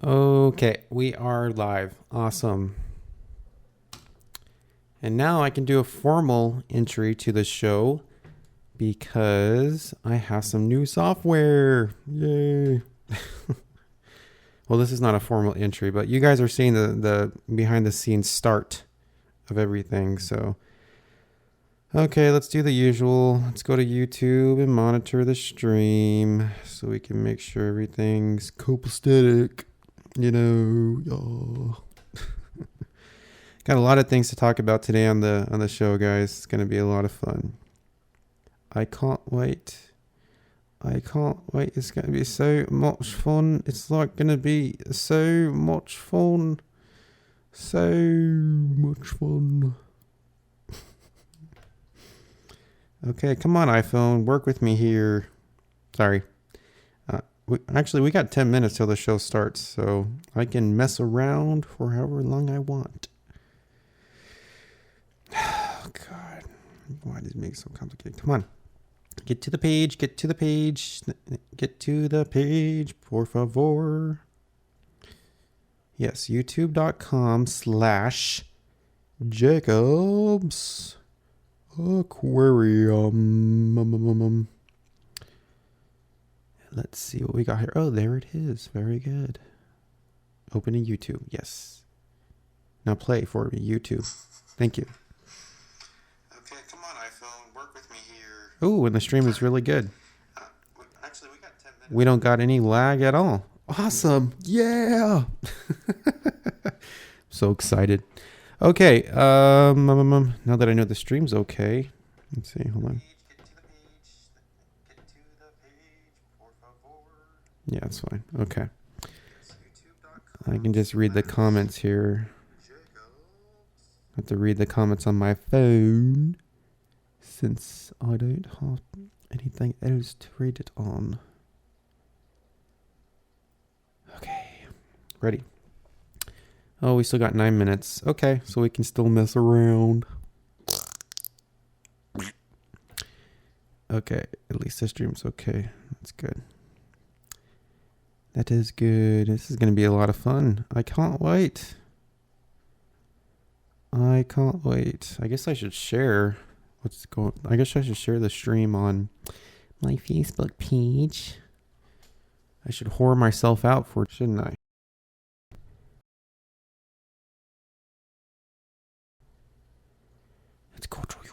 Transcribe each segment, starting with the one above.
Okay, we are live. Awesome. And now I can do a formal entry to the show because I have some new software. Yay. Well, this is not a formal entry, but you guys are seeing the behind the scenes start of everything. So, okay, let's do the usual. Let's go to YouTube and monitor the stream so we can make sure everything's copacetic. You know, got a lot of things to talk about today on the show, guys. It's gonna be a lot of fun. I can't wait. I can't wait. It's gonna be so much fun. It's like gonna be so much fun. So much fun. Okay, come on, iPhone. Work with me here. Sorry. We got 10 minutes till the show starts, so I can mess around for however long I want. Oh, God. Why does it make it so complicated? Come on. Get to the page. Get to the page. Get to the page, por favor. Yes, youtube.com/Jacob's Aquarium. Let's see what we got here. Oh, there it is. Very good. Opening YouTube. Yes. Now play for me, YouTube. Thank you. Okay, come on, iPhone. Work with me here. Oh, and the stream is really good. Actually, we got 10 minutes. We don't got any lag at all. Awesome. Yeah. So excited. Okay. Now that I know the stream's okay. Let's see. Hold on. Yeah, it's fine. Okay. I can just read the comments here. I have to read the comments on my phone since I don't have anything else to read it on. Okay. Ready. Oh, we still got 9 minutes. Okay, so we can still mess around. Okay, at least the stream's okay. That's good. That is good. This is going to be a lot of fun. I can't wait. I can't wait. I guess I should share what's going. I guess I should share the stream on my Facebook page. I should whore myself out for it, shouldn't I? Let's go to YouTube.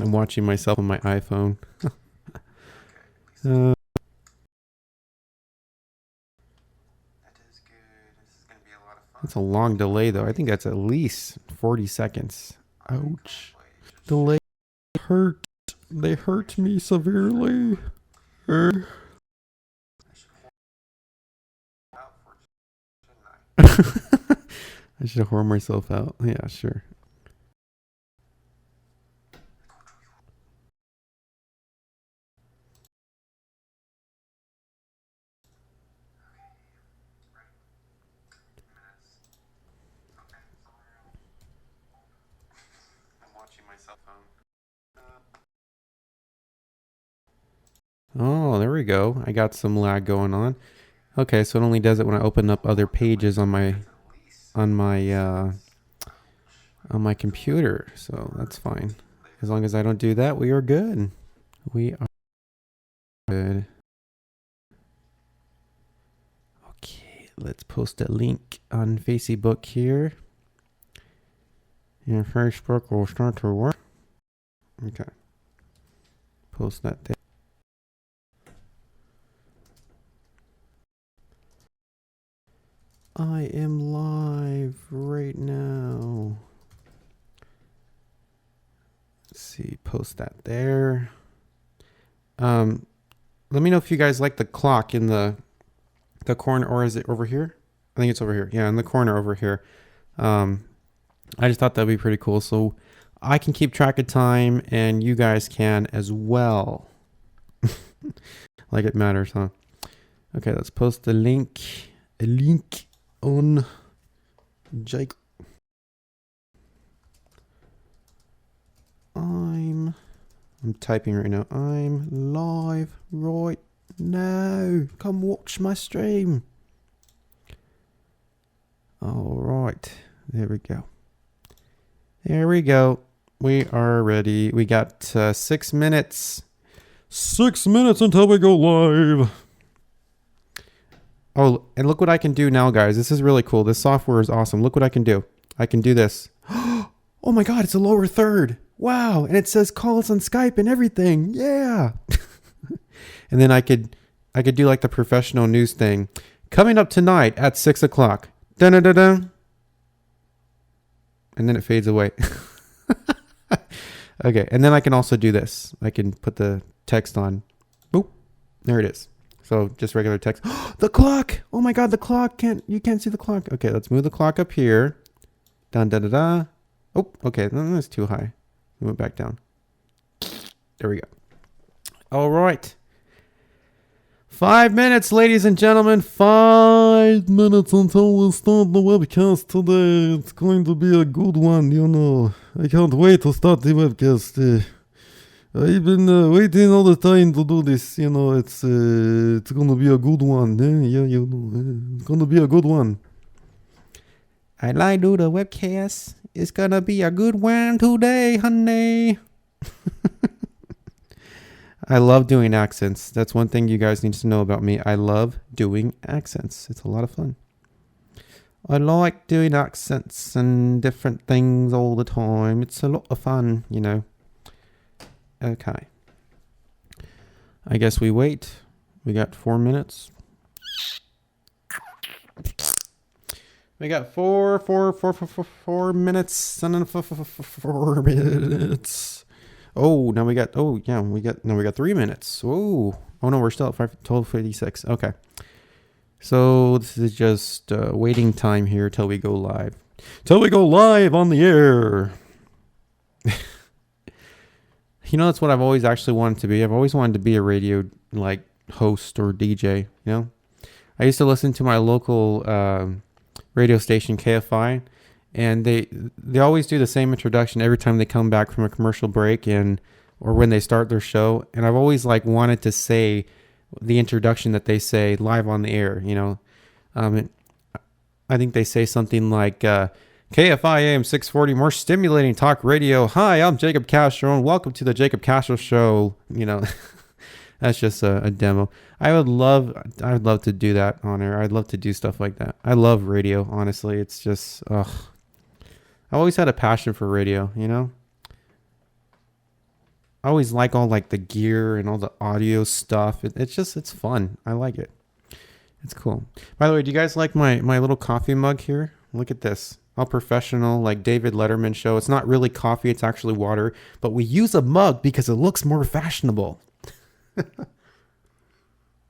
I'm watching myself on my iPhone. That's a long delay, though. I think that's at least 40 seconds. Ouch. Delay hurt. They hurt me severely. I should whore myself out. Yeah, sure. Oh, there we go. I got some lag going on. Okay, so it only does it when I open up other pages on my computer. So that's fine. As long as I don't do that, we are good. We are good. Okay, let's post a link on Facebook here. And Facebook will start to work. Okay. Post that there. I am live right now. Let's see, post that there. Let me know if you guys like the clock in the corner, or is it over here? I think it's over here. Yeah, in the corner over here. I just thought that'd be pretty cool. So I can keep track of time and you guys can as well. Like it matters, huh? Okay, let's post the link. A link on Jake. I'm typing right now. I'm live right now. Come watch my stream. All right. There we go. There we go. We are ready. We got 6 minutes. 6 minutes until we go live. Oh, and look what I can do now, guys. This is really cool. This software is awesome. Look what I can do. I can do this. Oh my God, it's a lower third. Wow. And it says call us on Skype and everything. Yeah. And then I could do like the professional news thing. Coming up tonight at 6 o'clock. Dun dun dun dun. And then it fades away. Okay. And then I can also do this. I can put the text on. Boop. There it is. So just regular text. The clock. Oh my God, the clock. You can't see the clock. Okay, let's move the clock up here. Dun dun dun dun. Oh, okay. That's too high. Move it back down. There we go. All right. 5 minutes, ladies and gentlemen. 5 minutes until we start the webcast today. It's going to be a good one, you know. I can't wait to start the webcast. I've been waiting all the time to do this. You know, it's going to be a good one. Yeah, you know, it's going to be a good one. I like to do the webcast. It's going to be a good one today, honey. I love doing accents. That's one thing you guys need to know about me. I love doing accents. It's a lot of fun. I like doing accents and different things all the time. It's a lot of fun, you know. Okay. I guess we wait. We got 4 minutes. We got 4 minutes and then 4 minutes. Oh, now we got 3 minutes. Oh no, we're still at 12:56. Okay. So this is just waiting time here till we go live. Till we go live on the air. You know, that's what I've always actually wanted to be. I've always wanted to be a radio like host or DJ, you know. I used to listen to my local radio station KFI, and they always do the same introduction every time they come back from a commercial break or when they start their show. And I've always like wanted to say the introduction that they say live on the air, you know. I think they say something like KFI AM 640, more stimulating talk radio. Hi, I'm Jacob Castro, and welcome to the Jacob Castro Show. You know, that's just a demo. I would love to do that on air. I'd love to do stuff like that. I love radio, honestly. It's just, I always had a passion for radio, you know. I always like all like the gear and all the audio stuff. It's fun. I like it. It's cool. By the way, do you guys like my little coffee mug here? Look at this. All professional, like David Letterman show. It's not really coffee, it's actually water, but we use a mug because it looks more fashionable.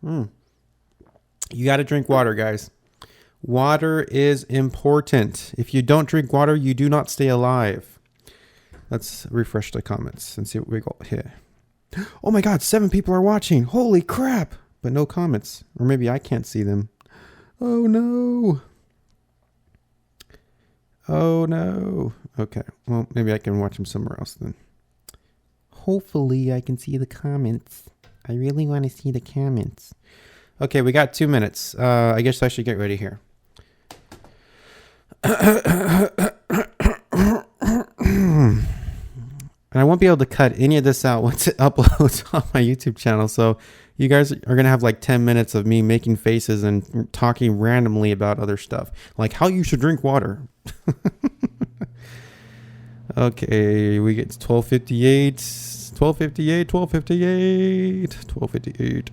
You got to drink water, guys. Water is important. If you don't drink water, you do not stay alive. Let's refresh the comments and see what we got here. Oh my God, 7 people are watching. Holy crap. But no comments. Or maybe I can't see them. Oh no. Oh no. Okay. Well, maybe I can watch them somewhere else then. Hopefully I can see the comments. I really want to see the comments. Okay, we got 2 minutes. I guess I should get ready here. And I won't be able to cut any of this out once it uploads on my YouTube channel. So you guys are going to have like 10 minutes of me making faces and talking randomly about other stuff. Like how you should drink water. Okay, we get 12:58. 12:58.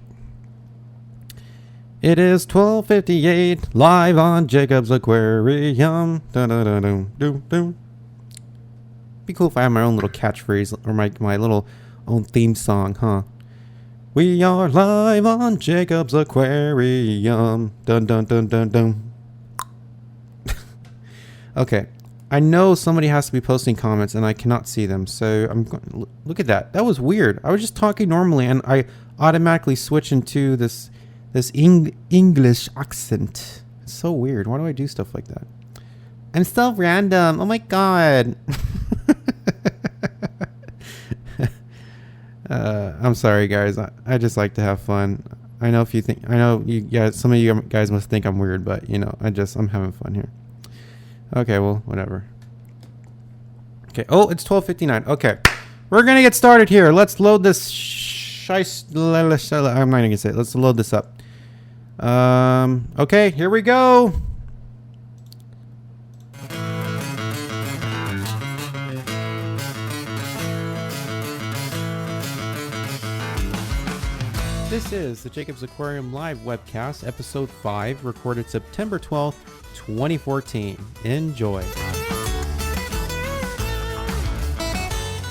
It is 12:58 live on Jacob's Aquarium. Be cool if I had my own little catchphrase or my little own theme song, huh? We are live on Jacob's Aquarium. Dun dun dun dun dun. Okay, I know somebody has to be posting comments and I cannot see them, so I'm going. Look at that. That was weird. I was just talking normally and I automatically switch into this English accent. It's so weird. Why do I do stuff like that? I'm so random. Oh my God. I'm sorry, guys. I just like to have fun. I know you guys, some of you guys must think I'm weird, but I'm having fun here. Okay, well, whatever. Okay. Oh, it's 12:59. Okay, we're gonna get started here. Let's load this. I'm not even gonna say it. Let's load this up. Okay, here we go. This is the Jacob's Aquarium Live webcast, episode 5, recorded September 12th, 2014. Enjoy.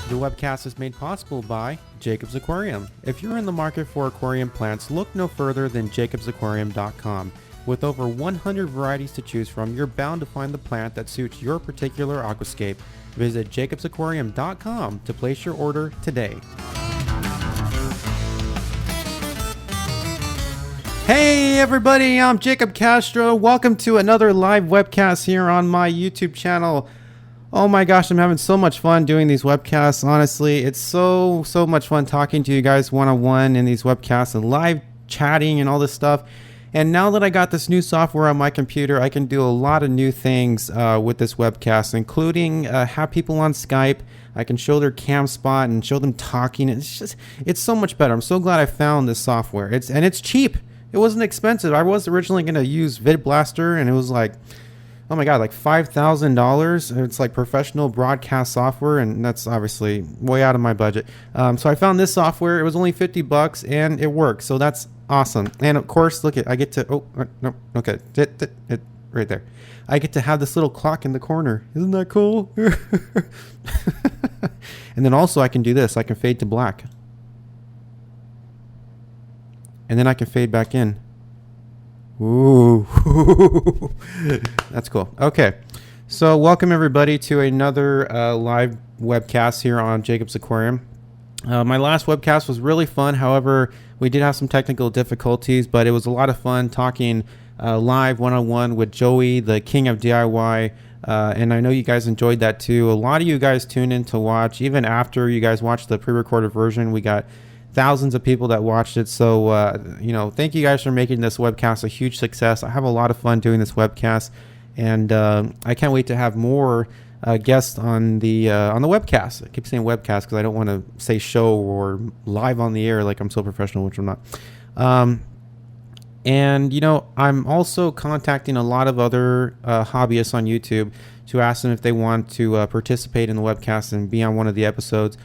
The webcast is made possible by Jacob's Aquarium. If you're in the market for aquarium plants, look no further than jacobsaquarium.com. With over 100 varieties to choose from, you're bound to find the plant that suits your particular aquascape. Visit jacobsaquarium.com to place your order today. Hey everybody, I'm Jacob Castro. Welcome to another live webcast here on my YouTube channel. Oh my gosh, I'm having so much fun doing these webcasts. Honestly, it's so much fun talking to you guys one-on-one in these webcasts and live chatting and all this stuff. And now that I got this new software on my computer, I can do a lot of new things with this webcast, including have people on Skype. I can show their cam spot and show them talking. It's so much better. I'm so glad I found this software. It's cheap. It wasn't expensive. I was originally going to use VidBlaster, and it was like, oh my god, like $5,000. It's like professional broadcast software, and that's obviously way out of my budget. So I found this software. It was only $50, and it works. So that's awesome. And of course, look at I get to okay, it right there. I get to have this little clock in the corner. Isn't that cool? And then also I can do this. I can fade to black. And then I can fade back in. Ooh. That's cool. Okay. So welcome everybody to another live webcast here on Jacob's Aquarium. My last webcast was really fun. However, we did have some technical difficulties, but it was a lot of fun talking live one-on-one with Joey, the king of DIY. And I know you guys enjoyed that too. A lot of you guys tuned in to watch. Even after you guys watched the pre-recorded version, we got thousands of people that watched it. So, thank you guys for making this webcast a huge success. I have a lot of fun doing this webcast, and I can't wait to have more guests on the webcast. I keep saying webcast because I don't want to say show or live on the air like I'm so professional, which I'm not. And I'm also contacting a lot of other hobbyists on YouTube to ask them if they want to participate in the webcast and be on one of the episodes.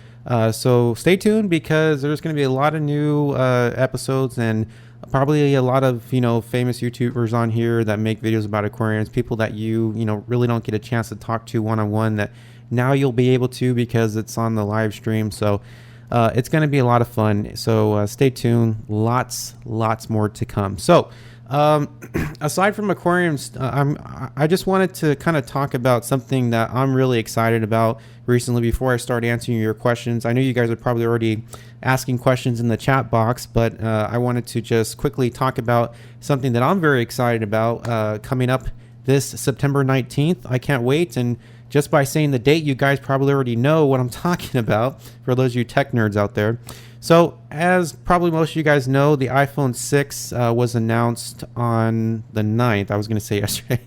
So stay tuned, because there's going to be a lot of new episodes, and probably a lot of famous YouTubers on here that make videos about aquariums, people that you really don't get a chance to talk to one-on-one, that now you'll be able to because it's on the live stream. So it's going to be a lot of fun. So stay tuned. Lots more to come. So aside from aquariums, I just wanted to kind of talk about something that I'm really excited about recently before I start answering your questions. I know you guys are probably already asking questions in the chat box, but I wanted to just quickly talk about something that I'm very excited about coming up this September 19th. I can't wait. And just by saying the date, you guys probably already know what I'm talking about, for those of you tech nerds out there. So, as probably most of you guys know, the iPhone 6 was announced on the 9th. I was going to say yesterday.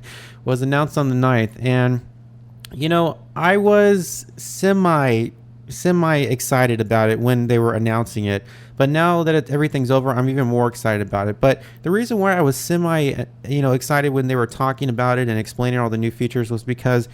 Was announced on the 9th. And, I was semi excited about it when they were announcing it. But now that everything's over, I'm even more excited about it. But the reason why I was semi excited when they were talking about it and explaining all the new features was because,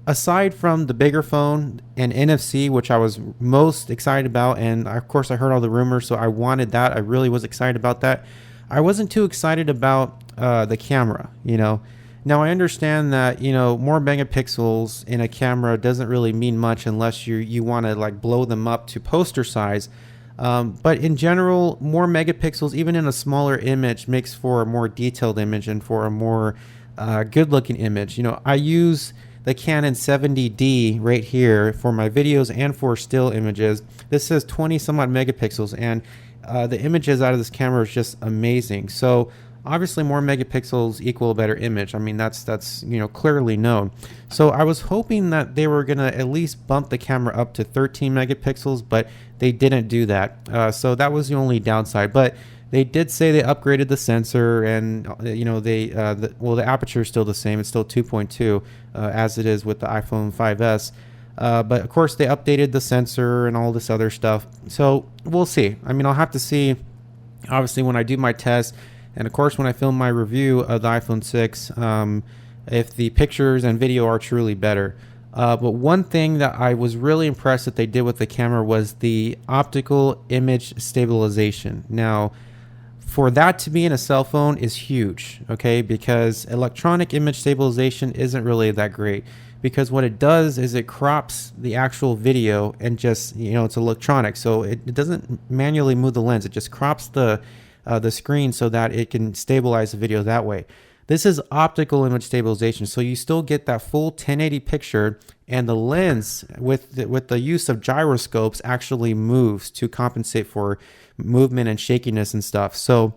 aside from the bigger phone and NFC, which I was most excited about, and of course I heard all the rumors, so I wanted that. I really was excited about that. I wasn't too excited about the camera, Now I understand that, more megapixels in a camera doesn't really mean much unless you want to like blow them up to poster size. But in general, more megapixels, even in a smaller image, makes for a more detailed image and for a more good looking image. I use the Canon 70D right here for my videos and for still images. This says 20 some odd megapixels, and the images out of this camera is just amazing. So obviously more megapixels equal a better image. I mean, that's clearly known. So I was hoping that they were gonna at least bump the camera up to 13 megapixels, but they didn't do that. So that was the only downside. But they did say they upgraded the sensor, and the aperture is still the same. It's still 2.2 as it is with the iPhone 5s. But of course, they updated the sensor and all this other stuff. So we'll see. I mean, I'll have to see, obviously, when I do my test. And of course, when I film my review of the iPhone 6, if the pictures and video are truly better. But one thing that I was really impressed that they did with the camera was the optical image stabilization. Now, for that to be in a cell phone is huge, okay? Because electronic image stabilization isn't really that great. Because what it does is it crops the actual video and just, it's electronic. So it doesn't manually move the lens. It just crops the screen so that it can stabilize the video that way. This is optical image stabilization, so you still get that full 1080 picture, and the lens with the use of gyroscopes actually moves to compensate for movement and shakiness and stuff. So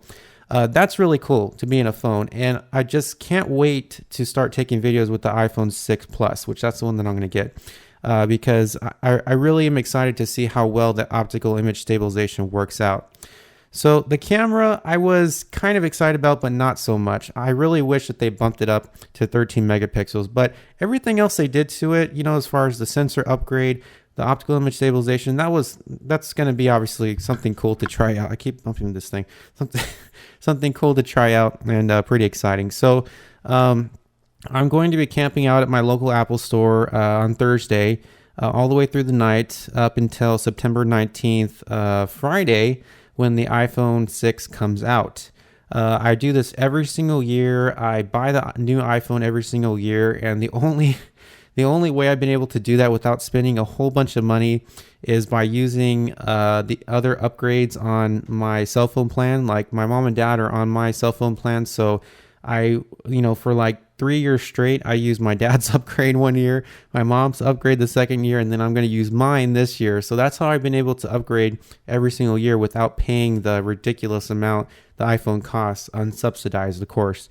that's really cool to be in a phone, and I just can't wait to start taking videos with the iPhone 6 Plus, which that's the one that I'm going to get, because I really am excited to see how well the optical image stabilization works out. So the camera I was kind of excited about, but not so much. I really wish that they bumped it up to 13 megapixels, but everything else they did to it, as far as the sensor upgrade, the optical image stabilization, that's going to be obviously something cool to try out. I keep bumping this thing. Something cool to try out, and pretty exciting. So I'm going to be camping out at my local Apple store on Thursday, all the way through the night up until September 19th, Friday, when the iPhone 6 comes out. I do this every single year. I buy the new iPhone every single year, and the only way I've been able to do that without spending a whole bunch of money is by using the other upgrades on my cell phone plan. Like, my mom and dad are on my cell phone plan, so for like 3 years straight, I used my dad's upgrade one year, my mom's upgrade the second year, and then I'm going to use mine this year. So that's how I've been able to upgrade every single year without paying the ridiculous amount the iPhone costs, unsubsidized, of course.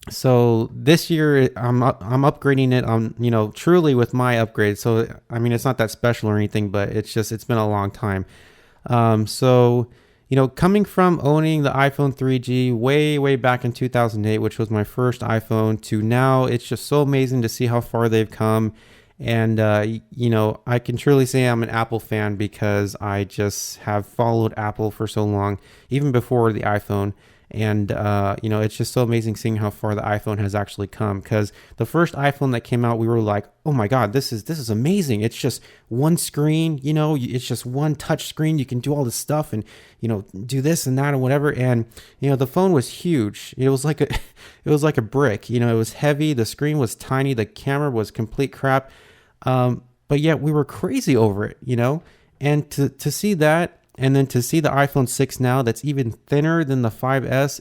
So this year I'm upgrading it on, truly with my upgrade. So, I mean, it's not that special or anything, but it's been a long time. Coming from owning the iPhone 3G way back in 2008, which was my first iPhone, to now, it's just so amazing to see how far they've come. And, I can truly say I'm an Apple fan because I just have followed Apple for so long, even before the iPhone. And, it's just so amazing seeing how far the iPhone has actually come, because the first iPhone that came out, we were like, oh my God, this is amazing. It's just one screen, it's just one touch screen. You can do all this stuff and, do this and that and whatever. And, the phone was huge. It was like a brick, it was heavy. The screen was tiny. The camera was complete crap. But yet we were crazy over it, and to see that, and then to see the iPhone 6 now that's even thinner than the 5S,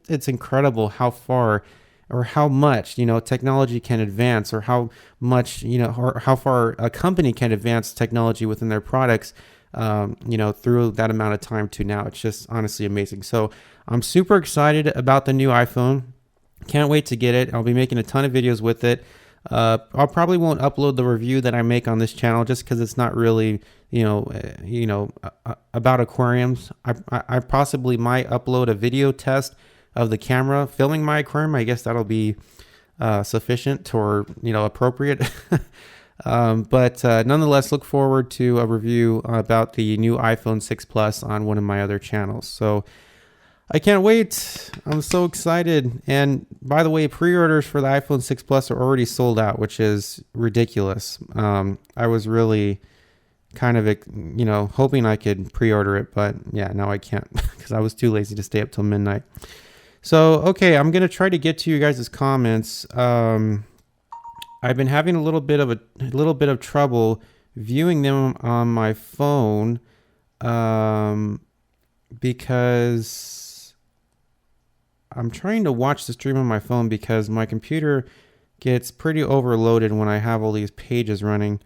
it's incredible how far or how much, technology can advance, or how much, or how far a company can advance technology within their products, through that amount of time to now. It's just honestly amazing. So I'm super excited about the new iPhone. Can't wait to get it. I'll be making a ton of videos with it. I probably won't upload the review that I make on this channel just because it's not really, about aquariums. I possibly might upload a video test of the camera filming my aquarium. I guess that'll be sufficient or appropriate. But nonetheless, look forward to a review about the new iPhone 6 Plus on one of my other channels. So I can't wait. I'm so excited. And by the way, pre-orders for the iPhone 6 Plus are already sold out, which is ridiculous. I was really kind of, hoping I could pre-order it, but yeah, now I can't because I was too lazy to stay up till midnight. So, okay, I'm going to try to get to you guys' comments. I've been having a little bit of trouble viewing them on my phone, because I'm trying to watch the stream on my phone because my computer gets pretty overloaded when I have all these pages running.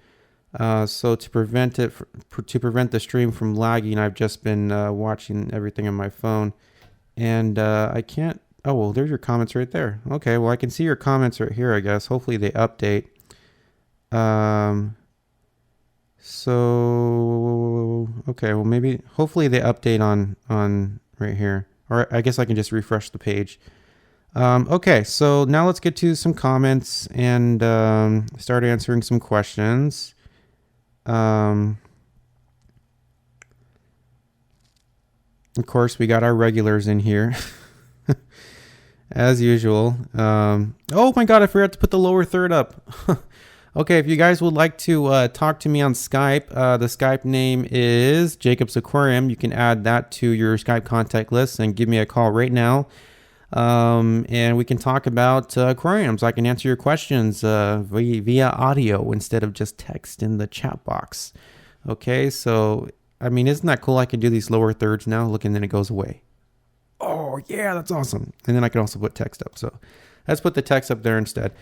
So to prevent the stream from lagging, I've just been watching everything on my phone. And I can't. Oh, well, there's your comments right there. Okay, well, I can see your comments right here, I guess. Hopefully they update. So, okay, well, hopefully they update on right here. Or I guess I can just refresh the page. Okay, so now let's get to some comments and start answering some questions. Of course, we got our regulars in here, as usual. Oh my God, I forgot to put the lower third up. Okay, if you guys would like to talk to me on Skype, the Skype name is Jacob's Aquarium. You can add that to your Skype contact list and give me a call right now. And we can talk about aquariums. I can answer your questions via audio instead of just text in the chat box. Okay, so, I mean, isn't that cool? I can do these lower thirds now. Look, and then it goes away. Oh, yeah, that's awesome. And then I can also put text up. So let's put the text up there instead.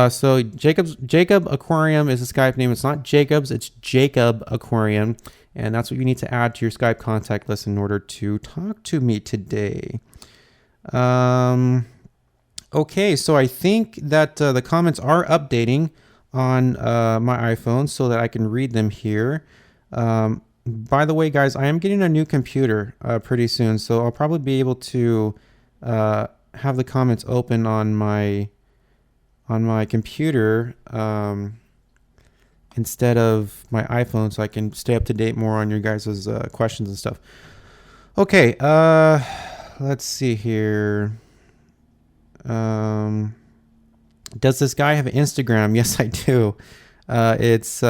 So Jacob Aquarium is a Skype name. It's not Jacob's, it's Jacob Aquarium. And that's what you need to add to your Skype contact list in order to talk to me today. Okay, so I think that the comments are updating on my iPhone so that I can read them here. By the way, guys, I am getting a new computer pretty soon, so I'll probably be able to have the comments open on my computer instead of my iPhone, so I can stay up to date more on your guys' questions and stuff. Okay, let's see here. Does this guy have an Instagram? Yes, I do. It's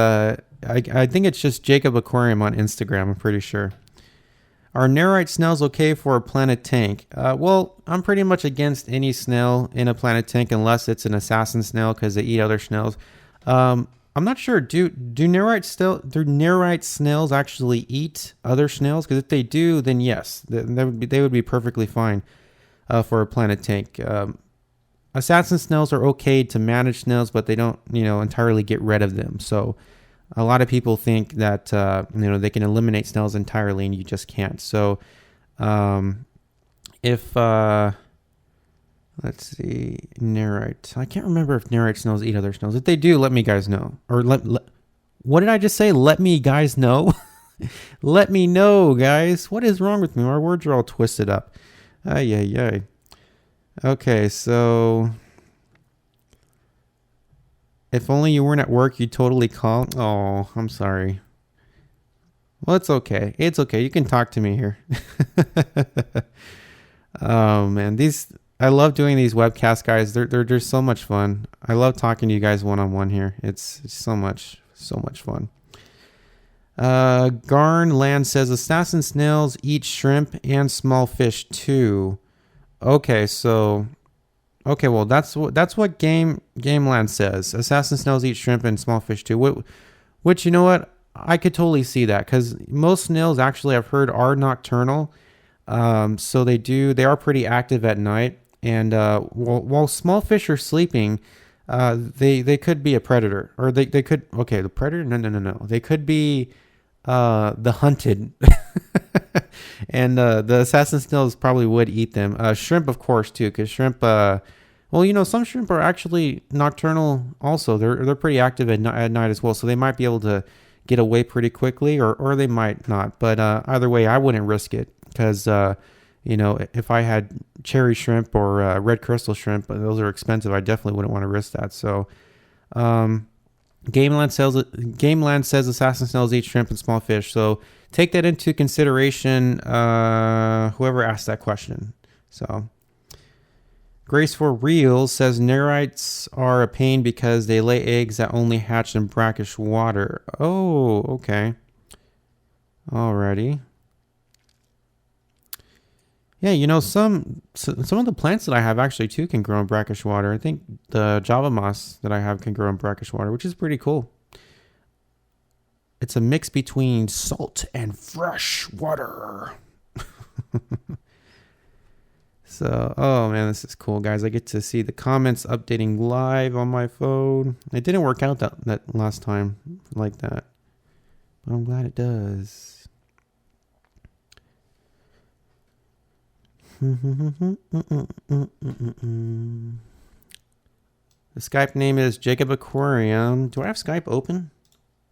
I think it's just Jacob Aquarium on Instagram, I'm pretty sure. Are Nerite snails okay for a planet tank? Well, I'm pretty much against any snail in a planet tank unless it's an assassin snail because they eat other snails. I'm not sure. Do Nerite snails actually eat other snails? Because if they do, then yes, they would be perfectly fine for a planet tank. Assassin snails are okay to manage snails, but they don't, entirely get rid of them. So a lot of people think that, they can eliminate snails entirely, and you just can't. So if, let's see, Nerite. I can't remember if Nerite snails eat other snails. If they do, let me guys know. Or what did I just say? Let me guys know? Let me know, guys. What is wrong with me? My words are all twisted up. Ay. Okay, so if only you weren't at work, you'd totally call. Oh, I'm sorry. Well, it's okay. It's okay. You can talk to me here. Oh man, I love doing these webcasts, guys. They're just so much fun. I love talking to you guys one-on-one here. It's so much fun. Garn Land says assassin snails eat shrimp and small fish too. Okay, well that's what Game Land says. Assassin snails eat shrimp and small fish too. Which you know what? I could totally see that because most snails actually I've heard are nocturnal. So they are pretty active at night. And while small fish are sleeping, they could be a predator, or they could the predator. No. They could be the hunted. And the assassin snails probably would eat them. Shrimp, of course, too, because shrimp. Some shrimp are actually nocturnal. Also, they're pretty active at night as well, so they might be able to get away pretty quickly, or they might not. But either way, I wouldn't risk it because if I had cherry shrimp or red crystal shrimp, those are expensive. I definitely wouldn't want to risk that. So, Game Land says assassin snails eat shrimp and small fish. So take that into consideration. Whoever asked that question. So Grace for Real says Nerites are a pain because they lay eggs that only hatch in brackish water. Oh, okay. Alrighty. Yeah, some of the plants that I have actually too can grow in brackish water. I think the Java moss that I have can grow in brackish water, which is pretty cool. It's a mix between salt and fresh water. So, oh man, this is cool, guys. I get to see the comments updating live on my phone. It didn't work out that last time like that, but I'm glad it does. The Skype name is Jacob Aquarium. Do I have Skype open?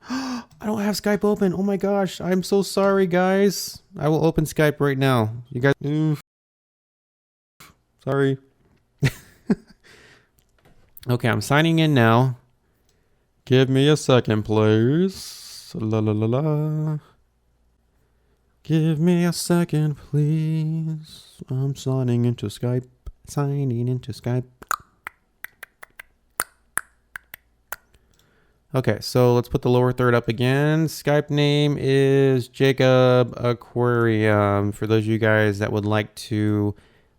I don't have Skype open. Oh my gosh. I'm so sorry, guys. I will open Skype right now. You guys. Oof. Sorry. Okay, I'm signing in now. Give me a second, please. La la la la. Give me a second, please. I'm signing into Skype. Signing into Skype. Okay, so let's put the lower third up again. Skype name is Jacob Aquarium. For those of you guys that would like to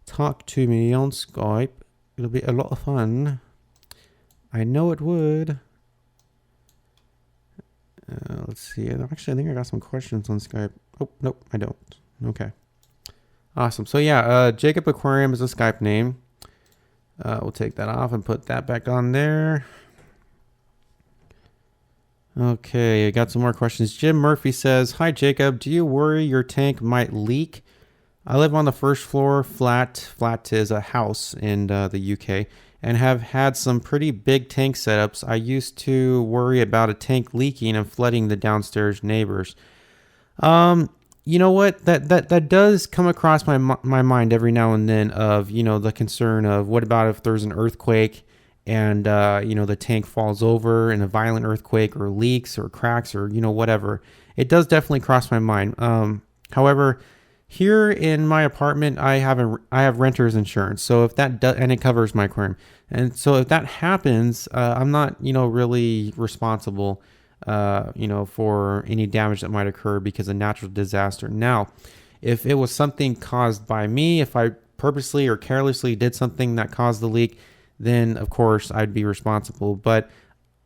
talk to me on Skype, it'll be a lot of fun. I know it would. Let's see. Actually, I think I got some questions on Skype. Oh, nope, I don't. Okay. Awesome. So yeah, Jacob Aquarium is a Skype name. We'll take that off and put that back on there. Okay, I got some more questions. Jim Murphy says, "Hi Jacob, do you worry your tank might leak? I live on the first floor flat. Flat is a house in the UK, and have had some pretty big tank setups. I used to worry about a tank leaking and flooding the downstairs neighbors." You know what? That does come across my mind every now and then. Of the concern of what about if there's an earthquake and the tank falls over in a violent earthquake, or leaks or cracks, or whatever. It does definitely cross my mind. However, here in my apartment, I have renter's insurance, so if that and it covers my aquarium, and so if that happens, I'm not really responsible for any damage that might occur because of natural disaster. Now, if it was something caused by me, if I purposely or carelessly did something that caused the leak, then of course I'd be responsible. But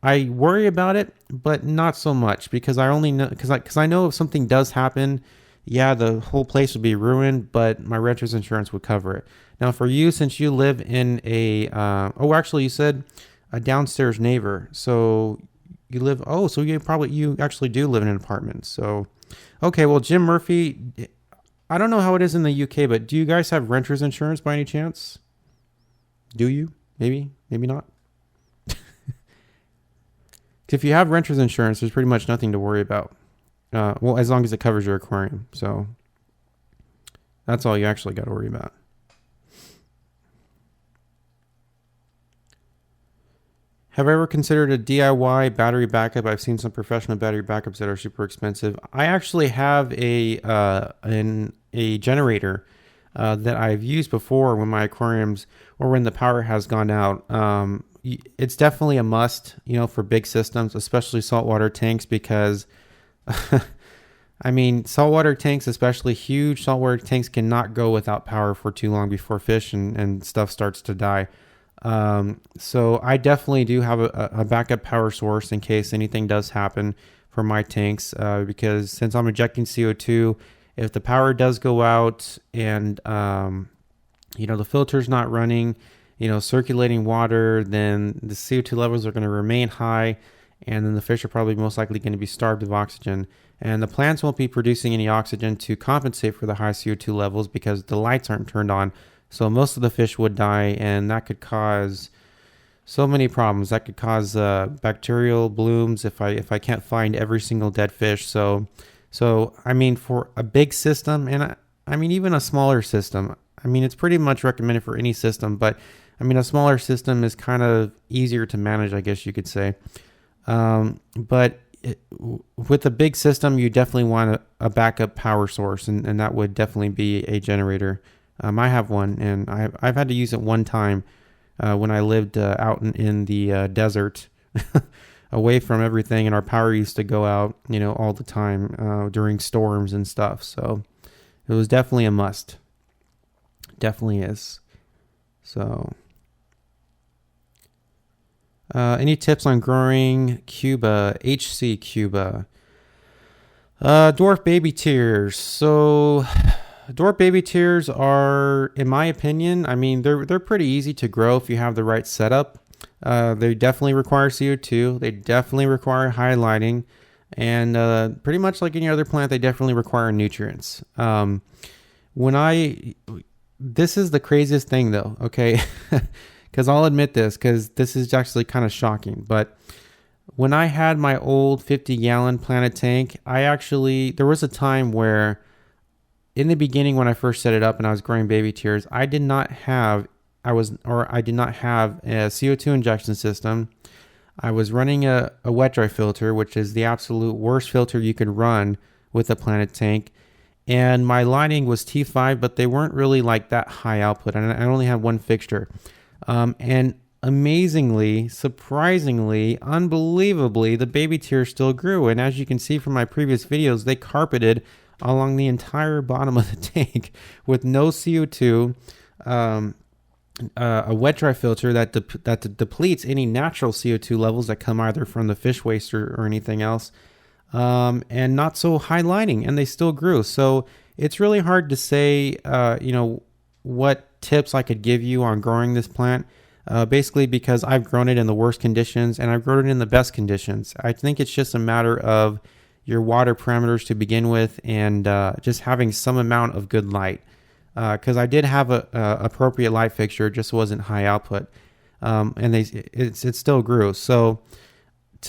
I worry about it, but not so much, because I only know because I know if something does happen, yeah, the whole place would be ruined, but my renter's insurance would cover it. Now, for you, since you live in you said a downstairs neighbor, so you actually do live in an apartment. So, okay, well, Jim Murphy, I don't know how it is in the UK, but do you guys have renter's insurance by any chance? Do you? Maybe not. If you have renter's insurance, there's pretty much nothing to worry about. Well, as long as it covers your aquarium. So that's all you actually got to worry about. Have I ever considered a DIY battery backup? I've seen some professional battery backups that are super expensive. I actually have a generator that I've used before when my aquariums, or when the power has gone out. It's definitely a must, for big systems, especially saltwater tanks, because I mean, saltwater tanks, especially huge saltwater tanks, cannot go without power for too long before fish and stuff starts to die. So I definitely do have a backup power source in case anything does happen for my tanks, because since I'm injecting CO2, if the power does go out and the filter's not running, circulating water, then the CO2 levels are going to remain high, and then the fish are probably most likely going to be starved of oxygen. And the plants won't be producing any oxygen to compensate for the high CO2 levels because the lights aren't turned on. So most of the fish would die, and that could cause so many problems. That could cause bacterial blooms if I can't find every single dead fish. So I mean, for a big system, and I mean even a smaller system, I mean it's pretty much recommended for any system, but I mean a smaller system is kind of easier to manage, I guess you could say. But with a big system, you definitely want a backup power source, and that would definitely be a generator. I have one, and I've had to use it one time when I lived out in the desert, away from everything, and our power used to go out, all the time during storms and stuff. So it was definitely a must. Definitely is. So, any tips on growing Cuba, HC Cuba? Dwarf baby tears. So dwarf baby tears are, in my opinion, I mean, they're pretty easy to grow if you have the right setup. They definitely require CO2. They definitely require high lighting, and pretty much like any other plant, they definitely require nutrients. this is the craziest thing though, okay? Because I'll admit this, because this is actually kind of shocking. But when I had my old 50-gallon Planet tank, there was a time where in the beginning when I first set it up and I was growing baby tears, I did not have a CO2 injection system. I was running a wet dry filter, which is the absolute worst filter you could run with a Planet tank. And my lighting was T5, but they weren't really like that high output. And I only had one fixture. And amazingly, surprisingly, unbelievably, the baby tears still grew. And as you can see from my previous videos, they carpeted along the entire bottom of the tank with no CO2, a wet dry filter that depletes any natural CO2 levels that come either from the fish waste or anything else, and not so high lighting, and they still grew. So it's really hard to say, what tips I could give you on growing this plant. Basically, because I've grown it in the worst conditions and I've grown it in the best conditions. I think it's just a matter of your water parameters to begin with, and just having some amount of good light. Because I did have a appropriate light fixture, it just wasn't high output, and it still grew. So,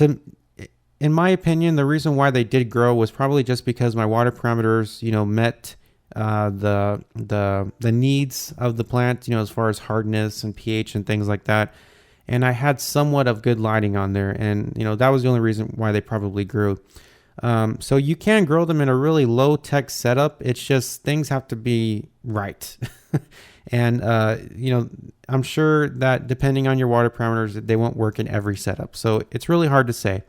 in my opinion, the reason why they did grow was probably just because my water parameters, met the needs of the plant, as far as hardness and pH and things like that. And I had somewhat of good lighting on there, and that was the only reason why they probably grew. So you can grow them in a really low tech setup. It's just things have to be right. And, I'm sure that depending on your water parameters, they won't work in every setup. So it's really hard to say.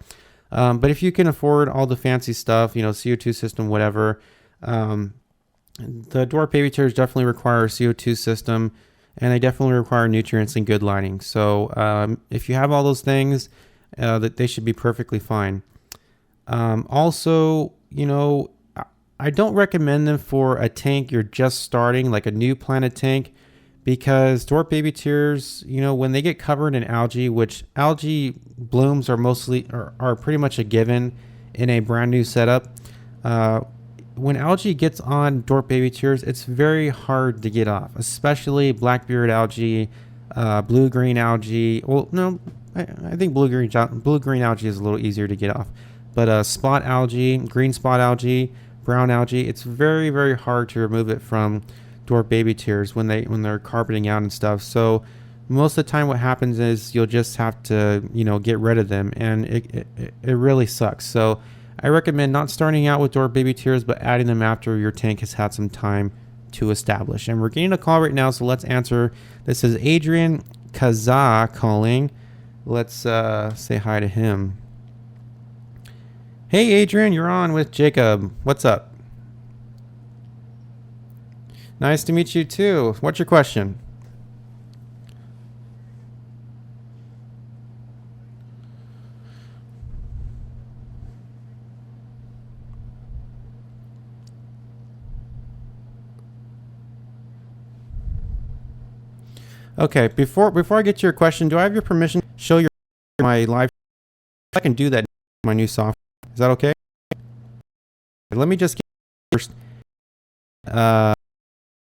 But if you can afford all the fancy stuff, CO2 system, whatever, the dwarf baby tears definitely require a CO2 system, and they definitely require nutrients and good lighting. So if you have all those things, that they should be perfectly fine. Also, I don't recommend them for a tank you're just starting, like a new Planet tank, because dwarf baby tears, when they get covered in algae, which algae blooms are pretty much a given in a brand new setup. When algae gets on dwarf baby tears, it's very hard to get off, especially blackbeard algae, blue-green algae. Well, no, I think blue-green algae is a little easier to get off. But spot algae, green spot algae, brown algae, it's very, very hard to remove it from dwarf baby tears when they're carpeting out and stuff. So most of the time what happens is you'll just have to, get rid of them, and it really sucks. So I recommend not starting out with dwarf baby tears, but adding them after your tank has had some time to establish. And we're getting a call right now, so let's answer. This is Adrian Kazaa calling. Let's say hi to him. Hey, Adrian, you're on with Jacob. What's up? Nice to meet you, too. What's your question? Okay, before I get to your question, do I have your permission to show my live? I can do that in my new software. Is that okay? Let me just get first.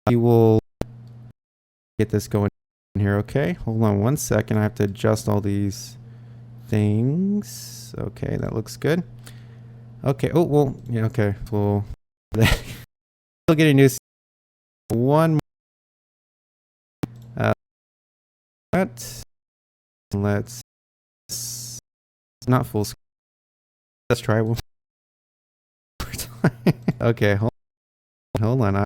We will get this going here, okay? Hold on one second. I have to adjust all these things. Okay, that looks good. Okay. Oh, well, yeah, okay. Well, still getting new. One more. Let's not full screen. Let's try one more time. Okay, hold on.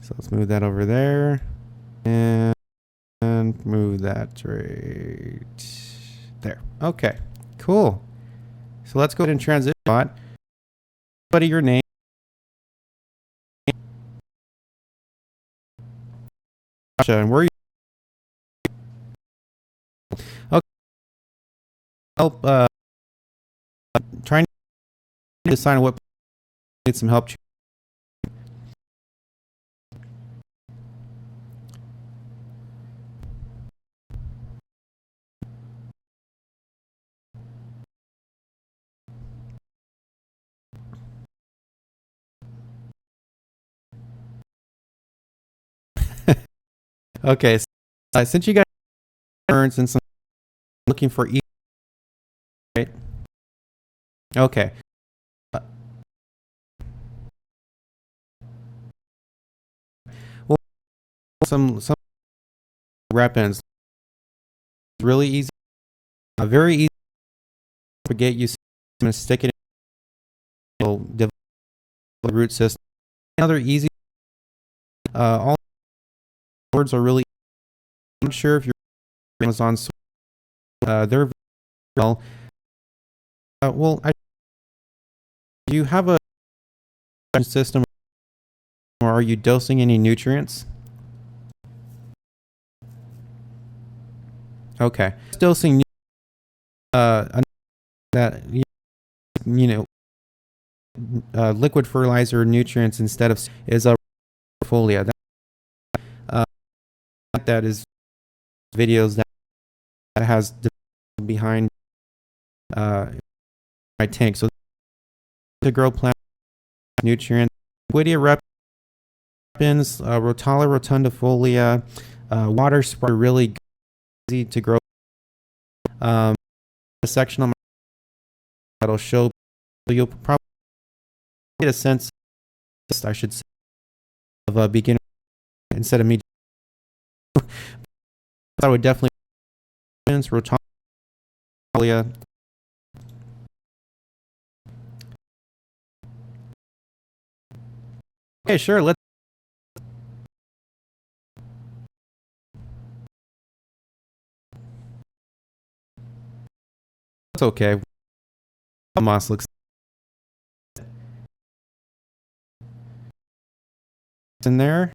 So let's move that over there, and move that right there. Okay, cool. So let's go ahead and transition. Buddy, your name. And where are you? Okay. Help. Trying to decide what need some help. Okay, so, since you guys burns and some looking for each, right? Okay. Uh, Well, some weapons really easy, very easy to forget. You stick it in, it'll develop the root system. Another easy, all words are really. I'm not sure if you're Amazon. They're very well. Do you have a system, or are you dosing any nutrients? Okay, dosing that you know liquid fertilizer nutrients instead of is a folia. Uh, that is videos that has behind my tank. So to grow plant nutrients, Whittier repens, Rotala rotundifolia, water sprout are really easy to grow. A section on my that'll show you'll probably get a sense, I should say, of a beginner instead of me. I would definitely rotundifolia. Okay, sure. That's okay. Moss looks in there.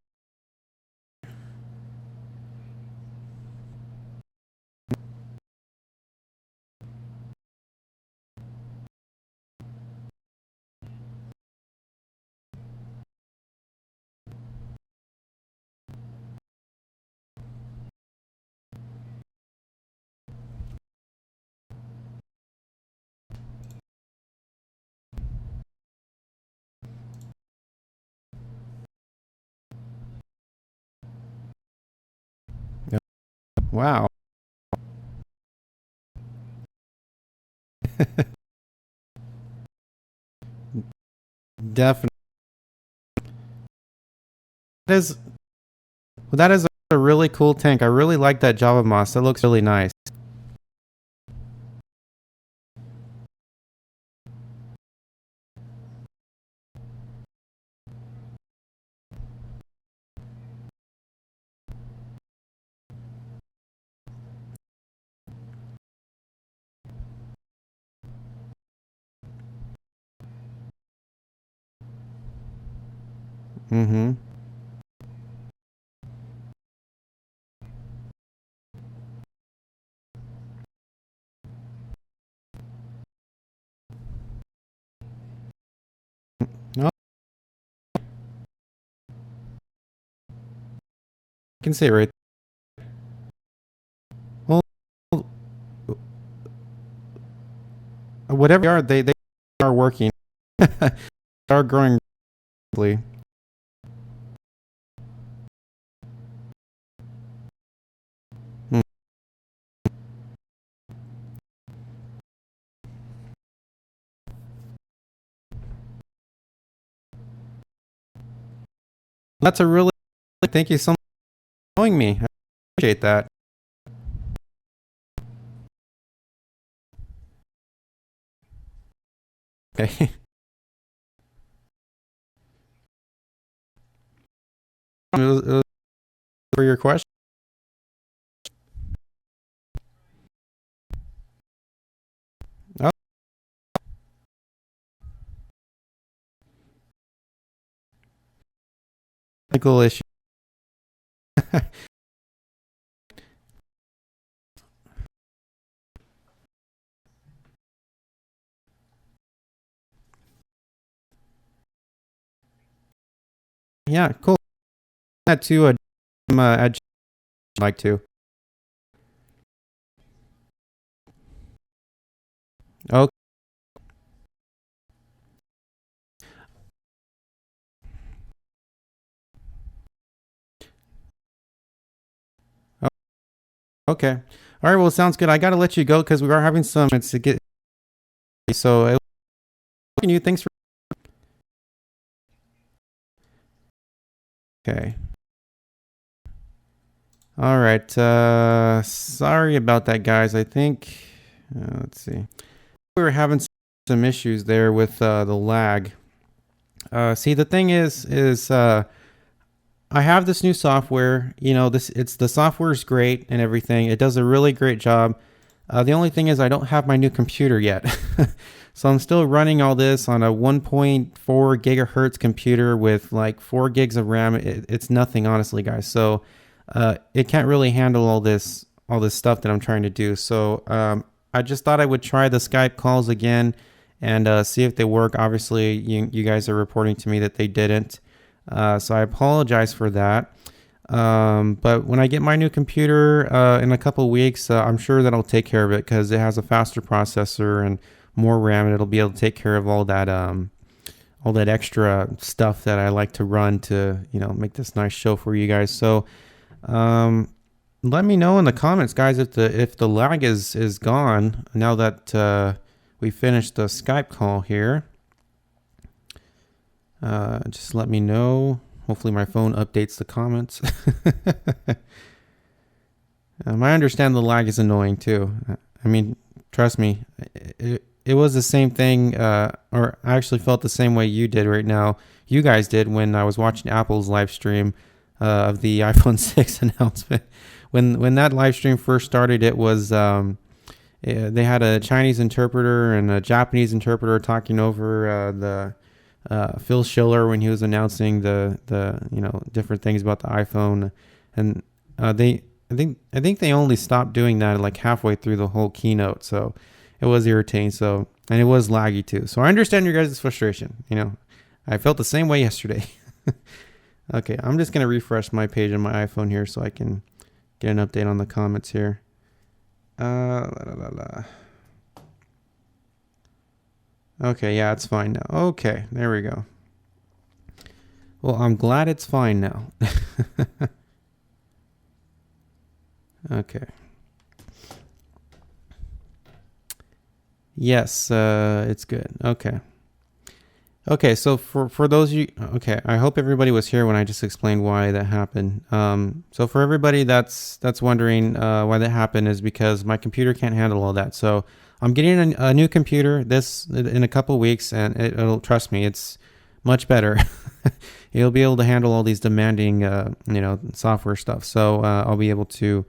Wow. Definitely. That is a really cool tank. I really like that Java moss. That looks really nice. Mm-hmm. No, I can see it right. Well, whatever they are, they are working. They are growing rapidly. Hmm. That's a really thank you so much for showing me. I appreciate that. Okay. It was for your question. Oh, technical issue. Yeah, cool. That too. I'd like to. Okay. Okay. All right. Well, sounds good. I got to let you go because we are having some to get. So, can you? Thanks for. Okay. All right. Sorry about that, guys. I think. Let's see. We were having some issues there with the lag. See, the thing is I have this new software. You know, the software is great and everything. It does a really great job. The only thing is I don't have my new computer yet. So I'm still running all this on a 1.4 gigahertz computer with like 4 gigs of RAM. It's nothing, honestly, guys. So it can't really handle all this stuff that I'm trying to do. So I just thought I would try the Skype calls again and see if they work. Obviously, you guys are reporting to me that they didn't. So I apologize for that. But when I get my new computer in a couple of weeks, I'm sure that I'll take care of it because it has a faster processor and more RAM, and it'll be able to take care of all that extra stuff that I like to run to, make this nice show for you guys. So let me know in the comments, guys, if the lag is gone now that we finished the Skype call here. Just let me know. Hopefully my phone updates the comments. I understand the lag is annoying too. I mean, trust me, it was the same thing, or I actually felt the same way you did right now. You guys did when I was watching Apple's live stream of the iPhone 6 announcement. When that live stream first started, it was they had a Chinese interpreter and a Japanese interpreter talking over the Phil Schiller when he was announcing the different things about the iPhone, and I think they only stopped doing that like halfway through the whole keynote, so it was irritating. So, and it was laggy too. So I understand your guys' frustration. I felt the same way yesterday. Okay, I'm just gonna refresh my page on my iPhone here so I can get an update on the comments here. Okay, yeah, it's fine now. Okay, there we go. Well, I'm glad it's fine now. Okay. Yes, it's good. Okay. Okay, so for those of you, okay, I hope everybody was here when I just explained why that happened. So for everybody that's wondering why that happened is because my computer can't handle all that. So I'm getting a new computer in a couple weeks, and it'll, trust me, it's much better. It'll be able to handle all these demanding, software stuff. So I'll be able to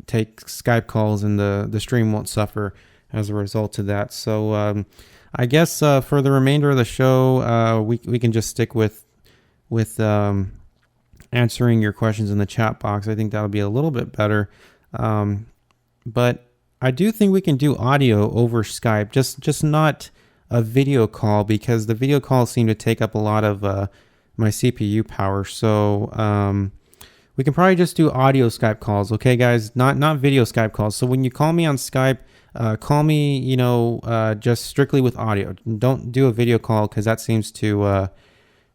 take Skype calls, and the stream won't suffer as a result of that. So I guess for the remainder of the show, we can just stick with answering your questions in the chat box. I think that'll be a little bit better. But I do think we can do audio over Skype, just not a video call, because the video calls seem to take up a lot of my CPU power. So we can probably just do audio Skype calls, okay, guys? Not video Skype calls. So when you call me on Skype, call me, just strictly with audio. Don't do a video call because that seems to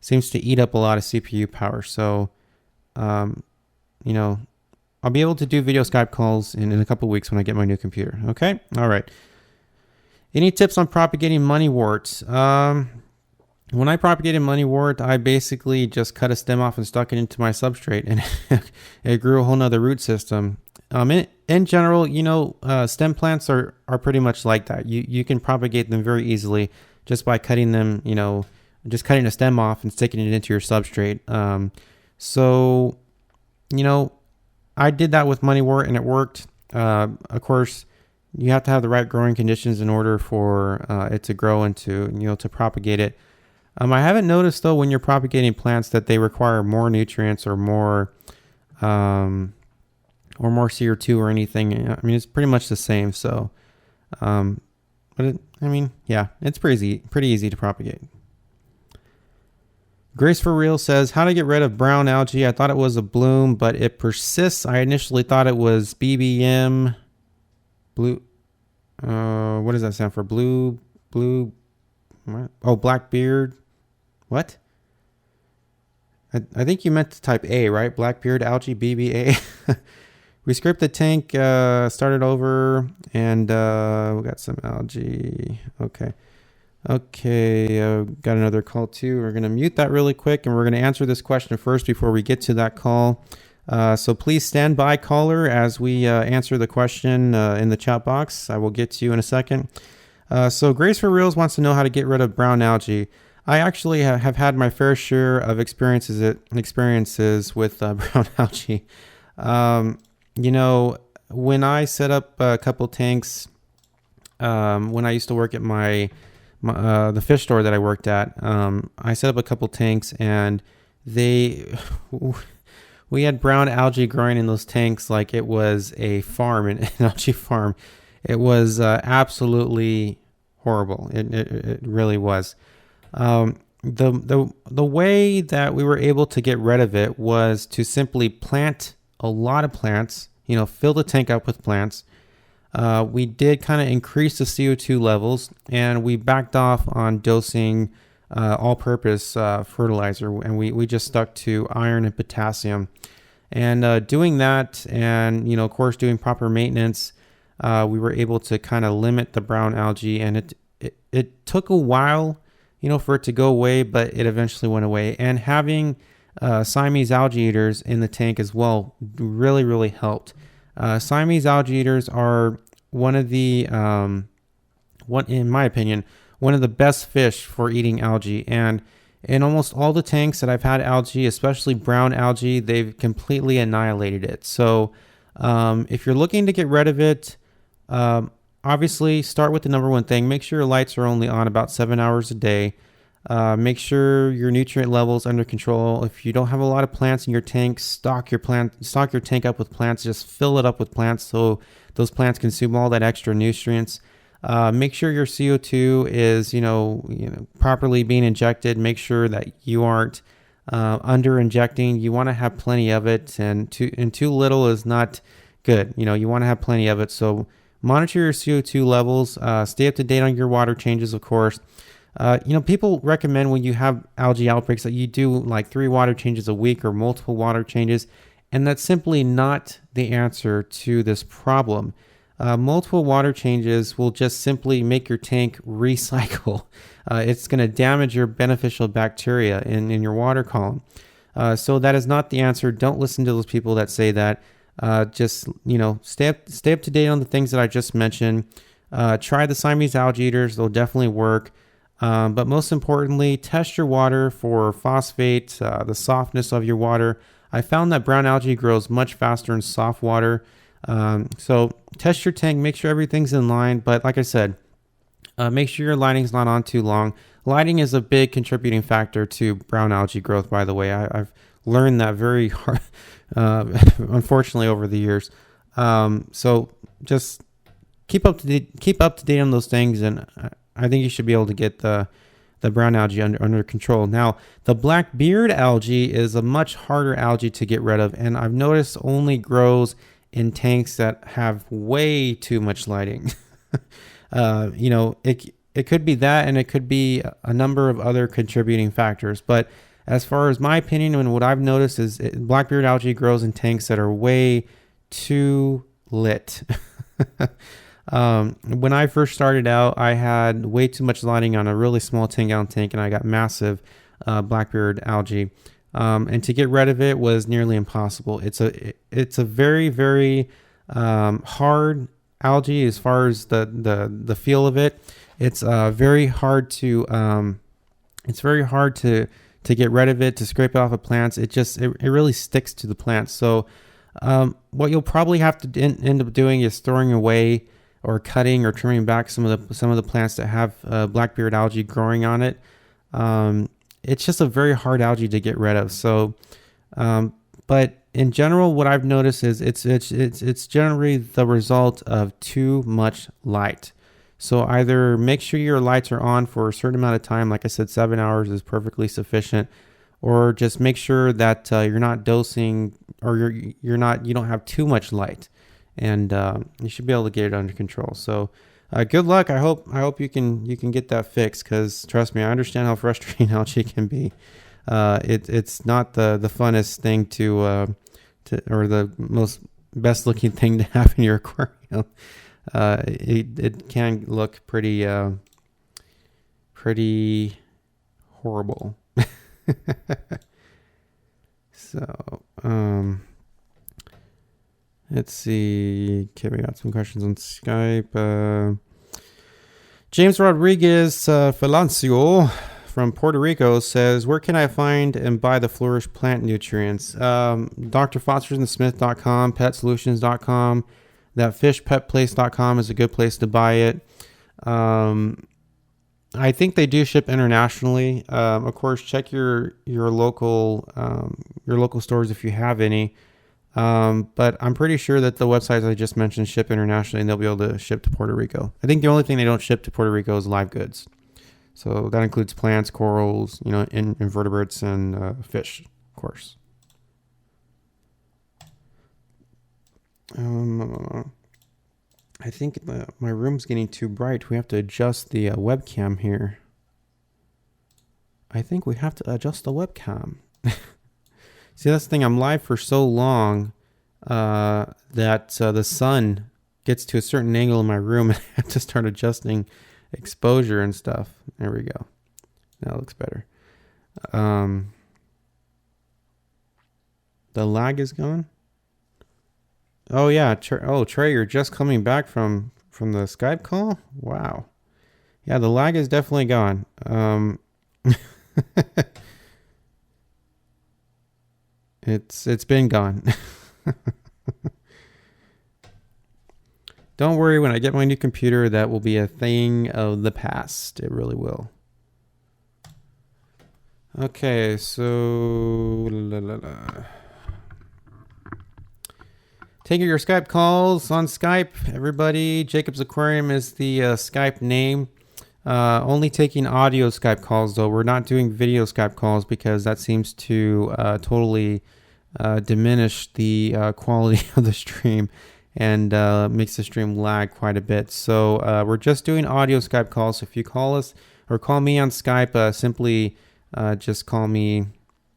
eat up a lot of CPU power. So, I'll be able to do video Skype calls in a couple of weeks when I get my new computer. Okay? All right. Any tips on propagating money wort? When I propagated money wort, I basically just cut a stem off and stuck it into my substrate, and it grew a whole nother root system. In general, stem plants are pretty much like that. You can propagate them very easily just by cutting them, just cutting a stem off and sticking it into your substrate. So, I did that with money wort and it worked. Of course, you have to have the right growing conditions in order for it to grow and to propagate it. I haven't noticed though when you're propagating plants that they require more nutrients or more CO2 or anything. I mean, it's pretty much the same. So, it's pretty easy to propagate. Grace for Real says, how to get rid of brown algae. I thought it was a bloom, but it persists. I initially thought it was BBM. Blue. What does that stand for? Blue. What? Oh, Blackbeard. What? I think you meant to type A, right? Blackbeard algae, BBA. we scraped the tank, started over, and we got some algae. Okay, got another call too. We're going to mute that really quick, and we're going to answer this question first before we get to that call. So please stand by, caller, as we answer the question in the chat box. I will get to you in a second. So Grace for Reals wants to know how to get rid of brown algae. I actually have had my fair share of experiences with brown algae. When I set up a couple tanks, when I used to work at the fish store that I worked at, I set up a couple tanks, and we had brown algae growing in those tanks like it was a farm, an algae farm. It was absolutely horrible. It really was. The way that we were able to get rid of it was to simply plant a lot of plants, fill the tank up with plants. We did kind of increase the CO2 levels, and we backed off on dosing all-purpose fertilizer, and we just stuck to iron and potassium. And doing that, and of course doing proper maintenance, we were able to kind of limit the brown algae, and it took a while, for it to go away, but it eventually went away. And having Siamese algae eaters in the tank as well really, really helped. Siamese algae eaters are one of the, in my opinion, one of the best fish for eating algae. And in almost all the tanks that I've had algae, especially brown algae, they've completely annihilated it. So if you're looking to get rid of it, obviously start with the number one thing. Make sure your lights are only on about 7 hours a day. Make sure your nutrient levels under control. If you don't have a lot of plants in your tank, stock your tank up with plants. Just fill it up with plants so those plants consume all that extra nutrients. Make sure your CO2 is, properly being injected. Make sure that you aren't under injecting. You want to have plenty of it, and too little is not good. You want to have plenty of it. So monitor your CO2 levels. Stay up to date on your water changes, of course. People recommend when you have algae outbreaks that you do like 3 water changes a week or multiple water changes, and that's simply not the answer to this problem. Multiple water changes will just simply make your tank recycle. It's going to damage your beneficial bacteria in your water column. So that is not the answer. Don't listen to those people that say that. Just stay up to date on the things that I just mentioned. Try the Siamese algae eaters. They'll definitely work. But most importantly, test your water for phosphate, the softness of your water. I found that brown algae grows much faster in soft water. So test your tank, make sure everything's in line. But like I said, make sure your lighting's not on too long. Lighting is a big contributing factor to brown algae growth, by the way. I've learned that very hard, unfortunately, over the years. So just keep up to date on those things, and I think you should be able to get the brown algae under control. Now, the black-beard algae is a much harder algae to get rid of, and I've noticed only grows in tanks that have way too much lighting. It could be that, and it could be a number of other contributing factors. But as far as my opinion and what I've noticed is black-beard algae grows in tanks that are way too lit. When I first started out, I had way too much lighting on a really small 10-gallon tank, and I got massive black-beard algae. And to get rid of it was nearly impossible. It's a very, very hard algae as far as the feel of it. It's very hard to get rid of it, to scrape it off of plants. It really sticks to the plants. So what you'll probably have to end up doing is throwing away or cutting or trimming back some of the plants that have black-beard algae growing on it. It's just a very hard algae to get rid of. So, but in general, what I've noticed is it's generally the result of too much light. So either make sure your lights are on for a certain amount of time. Like I said, 7 hours is perfectly sufficient, or just make sure that you're not dosing, or you don't have too much light, and you should be able to get it under control. So good luck. I hope you can get that fixed, because trust me, I understand how frustrating algae can be. It's not the funnest thing to or the most best looking thing to have in your aquarium. It can look pretty horrible. So, let's see. Okay, we got some questions on Skype. James Rodriguez Felancio from Puerto Rico says, where can I find and buy the Flourish plant nutrients? drfostersandthesmith.com, petsolutions.com, thatfishpetplace.com is a good place to buy it. I think they do ship internationally. Of course, check your local stores if you have any. But I'm pretty sure that the websites I just mentioned ship internationally, and they'll be able to ship to Puerto Rico. I think the only thing they don't ship to Puerto Rico is live goods. So that includes plants, corals, invertebrates, and fish, of course. I think my room's getting too bright. We have to adjust the webcam here. I think we have to adjust the webcam. See, that's the thing. I'm live for so long that the sun gets to a certain angle in my room, and I have to start adjusting exposure and stuff. There we go. That looks better. The lag is gone. Oh yeah, Trey, you're just coming back from the Skype call? Wow. Yeah, the lag is definitely gone. It's been gone. Don't worry, when I get my new computer, that will be a thing of the past. It really will. Okay, so taking your Skype calls on Skype, everybody. Jacob's Aquarium is the Skype name. Only taking audio Skype calls, though. We're not doing video Skype calls because that seems to totally diminish the quality of the stream and makes the stream lag quite a bit. So we're just doing audio Skype calls. So if you call us or call me on Skype, simply just call me,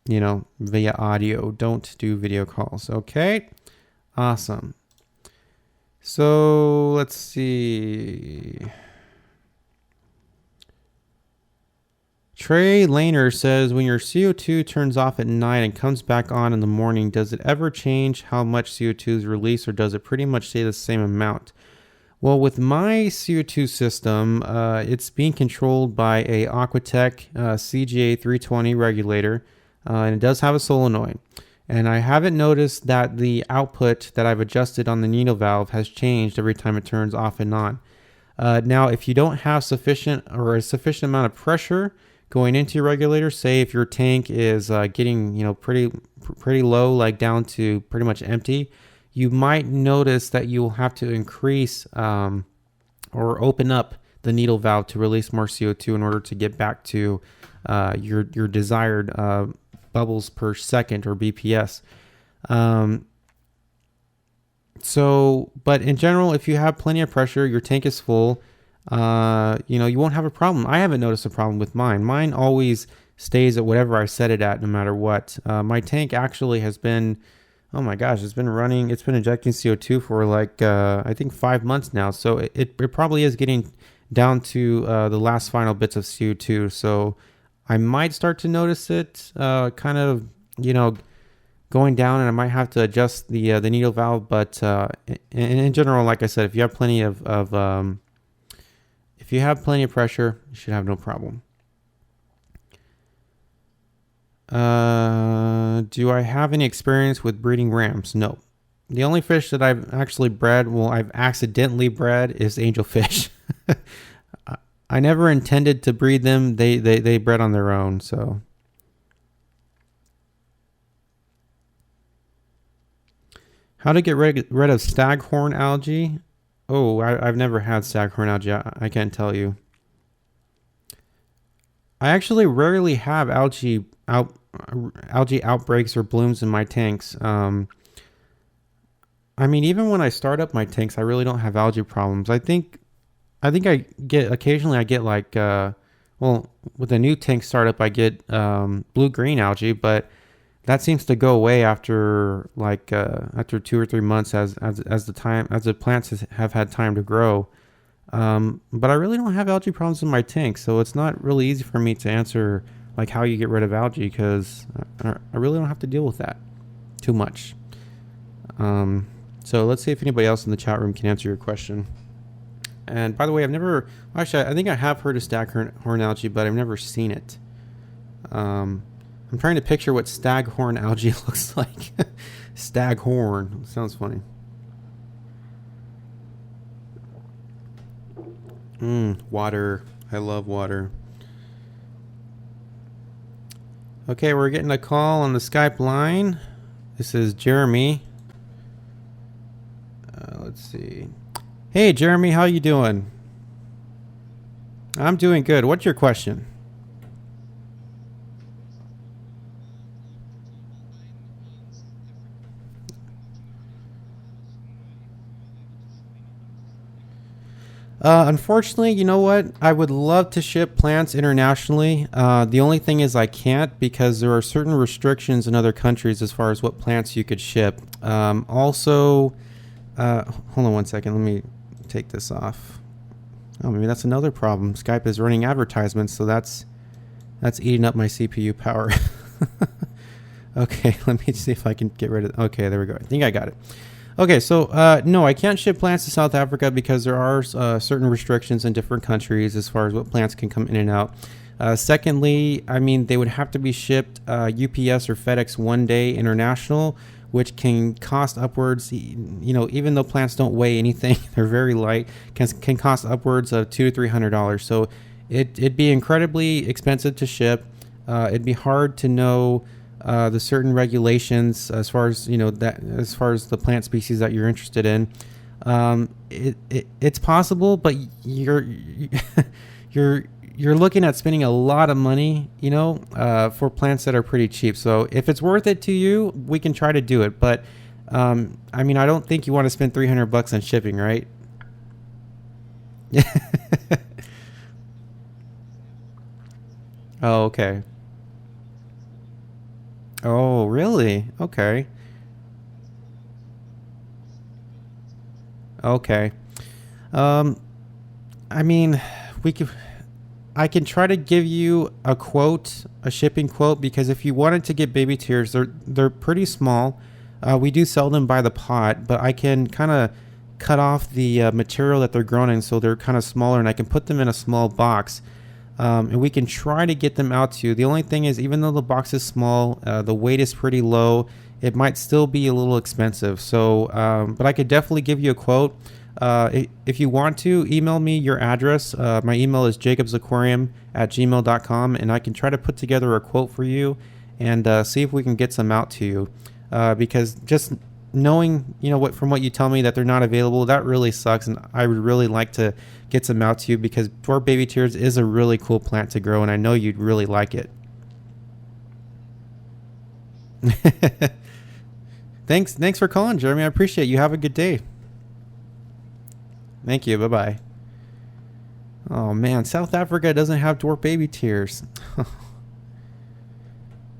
via audio. Don't do video calls. Okay? Awesome. So let's see. Trey Laner says, when your CO2 turns off at night and comes back on in the morning, does it ever change how much CO2 is released, or does it pretty much stay the same amount? Well, with my CO2 system, it's being controlled by a Aquatech CGA 320 regulator, and it does have a solenoid. And I haven't noticed that the output that I've adjusted on the needle valve has changed every time it turns off and on. Now, if you don't have a sufficient amount of pressure going into your regulator, say if your tank is getting pretty low, like down to pretty much empty, you might notice that you'll have to increase or open up the needle valve to release more CO2 in order to get back to your desired bubbles per second, or BPS. But in general, if you have plenty of pressure, your tank is full, you won't have a problem. I haven't noticed a problem with mine. Mine always stays at whatever I set it at, no matter what. My tank actually has been, oh my gosh, it's been injecting CO2 for I think 5 months now. So it probably is getting down to the last final bits of CO2. So I might start to notice it kind of, going down, and I might have to adjust the needle valve. But in general, like I said, if you have plenty of pressure, you should have no problem. Do I have any experience with breeding rams? No. The only fish that I've actually I've accidentally bred is angelfish. I never intended to breed them. They bred on their own, so. How to get rid of staghorn algae? Oh, I've never had staghorn algae. I can't tell you. I actually rarely have algae outbreaks or blooms in my tanks. Even when I start up my tanks, I really don't have algae problems. I think occasionally I get with a new tank startup, I get blue-green algae, but that seems to go away after after 2 or 3 months as the plants have had time to grow. But I really don't have algae problems in my tank, so it's not really easy for me to answer like how you get rid of algae, because I really don't have to deal with that too much. So let's see if anybody else in the chat room can answer your question. And by the way, I think I have heard of staghorn algae, but I've never seen it. I'm trying to picture what staghorn algae looks like. Staghorn sounds funny. Water. I love water. Okay, we're getting a call on the Skype line. This is Jeremy. Let's see. Hey, Jeremy, how you doing? I'm doing good. What's your question? Unfortunately, you know what? I would love to ship plants internationally. The only thing is I can't, because there are certain restrictions in other countries as far as what plants you could ship. Also, hold on one second. Let me take this off. Oh, maybe that's another problem. Skype is running advertisements, so that's eating up my CPU power. Okay, let me see if I can get rid of it. Okay, there we go. I think I got it. Okay, so no, I can't ship plants to South Africa because there are certain restrictions in different countries as far as what plants can come in and out. Secondly, I mean, they would have to be shipped UPS or FedEx one day international, which can cost upwards, even though plants don't weigh anything, they're very light, can cost upwards of $200 to $300. So it'd be incredibly expensive to ship. It'd be hard to know the certain regulations as far as as far as the plant species that you're interested in. It's possible, but you're looking at spending a lot of money, for plants that are pretty cheap. So if it's worth it to you, we can try to do it. But I mean, I don't think you want to spend $300 on shipping, right? Oh, okay. Oh, really? Okay. Okay. Um, I mean, I can try to give you a quote, a shipping quote, because if you wanted to get baby tears, they're pretty small. We do sell them by the pot, but I can kind of cut off the material that they're grown in, so they're kind of smaller, and I can put them in a small box. And we can try to get them out to you. The only thing is, even though the box is small, the weight is pretty low, it might still be a little expensive. So, but I could definitely give you a quote. If you want to, email me your address. My email is jacobsaquarium@gmail.com, and I can try to put together a quote for you and see if we can get some out to you. Because just knowing, from what you tell me that they're not available, that really sucks, and I would really like to get some out to you, because dwarf baby tears is a really cool plant to grow, and I know you'd really like it. Thanks for calling, Jeremy. I appreciate it. You have a good day. Thank you. Bye-bye. Oh man, South Africa doesn't have dwarf baby tears.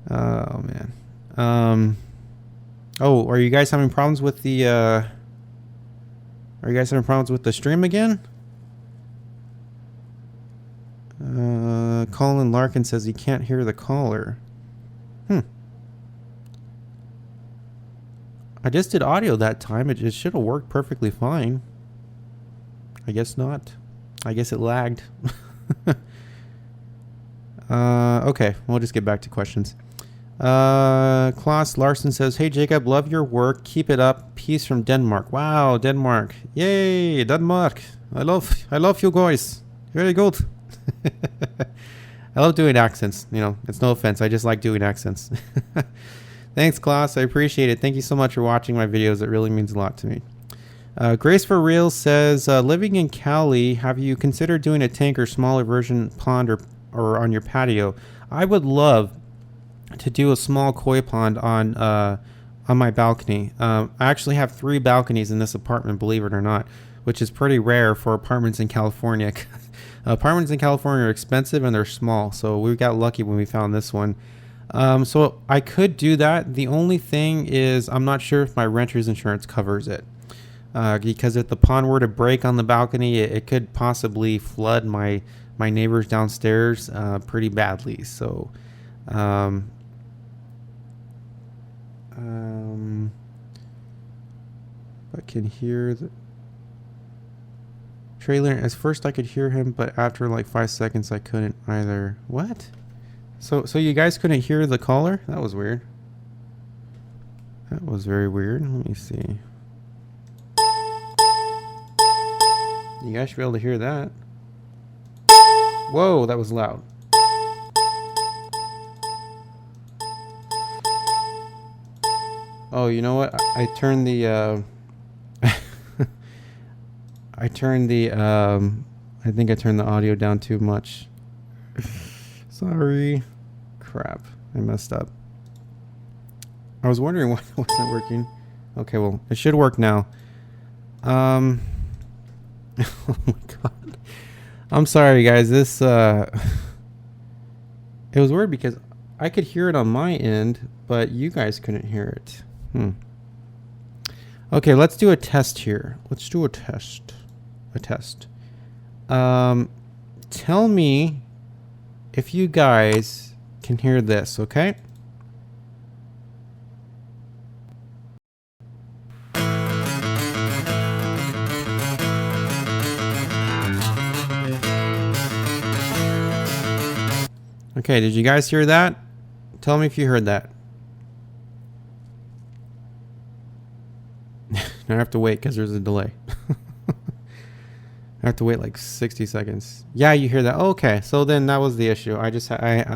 Oh man. Oh, are you guys having problems with the stream again? Colin Larkin says he can't hear the caller. I just did audio that time. It should have worked perfectly fine. I guess not. I guess it lagged. Okay, we'll just get back to questions. Klaus Larson says, "Hey Jacob, love your work. Keep it up. Peace from Denmark." Wow, Denmark! Yay, Denmark! I love you guys. Very good. I love doing accents. It's no offense. I just like doing accents. Thanks, Klaus. I appreciate it. Thank you so much for watching my videos. It really means a lot to me. Grace for Real says, living in Cali, have you considered doing a tank or smaller version pond or on your patio? I would love to do a small koi pond on my balcony. I actually have 3 balconies in this apartment, believe it or not, which is pretty rare for apartments in California. Apartments in California are expensive and they're small, so we got lucky when we found this one. So I could do that. The only thing is I'm not sure if my renter's insurance covers it. Because if the pond were to break on the balcony, it could possibly flood my neighbors downstairs pretty badly. So I can hear the trailer. At first I could hear him, but after like 5 seconds I couldn't either. What? So you guys couldn't hear the caller? That was weird. That was very weird. Let me see. You guys should be able to hear that. Whoa, that was loud. Oh, you know what? I turned the I think I turned the audio down too much. Sorry. Crap. I messed up. I was wondering why it wasn't working. Okay, well, it should work now. Oh my god. I'm sorry, guys. This it was weird because I could hear it on my end, but you guys couldn't hear it. Okay, let's do a test here. Let's do a test. Tell me if you guys can hear this, okay? Okay, did you guys hear that? Tell me if you heard that. Now I have to wait because there's a delay. I have to wait like 60 seconds. Yeah, you hear that. Oh, okay, so then that was the issue. I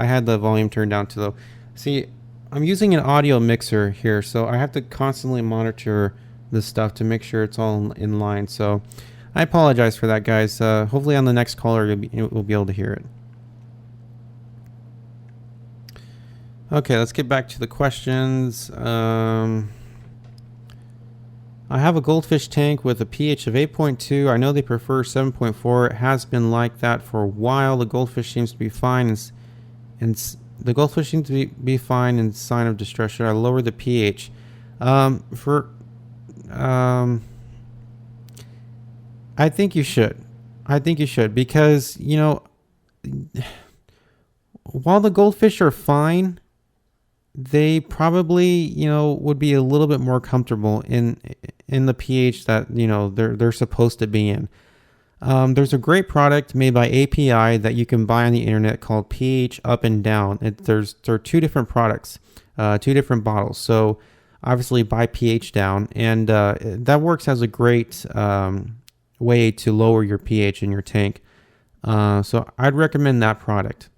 had the volume turned down too low. See, I'm using an audio mixer here, so I have to constantly monitor this stuff to make sure it's all in line. So I apologize for that, guys. Hopefully on the next caller we'll be able to hear it. Okay, let's get back to the questions. I have a goldfish tank with a pH of 8.2. I know they prefer 7.4. It has been like that for a while. The goldfish seems to be fine, and the goldfish seems to be fine in sign of distress. Should I lower the pH? I think you should. I think you should because, you know, while the goldfish are fine, they probably, you know, would be a little bit more comfortable in the pH that, you know, they're supposed to be in. There's a great product made by API that you can buy on the internet called pH Up and Down. There are two different products, two different bottles. So obviously buy pH Down, and that works as a great way to lower your pH in your tank. So I'd recommend that product.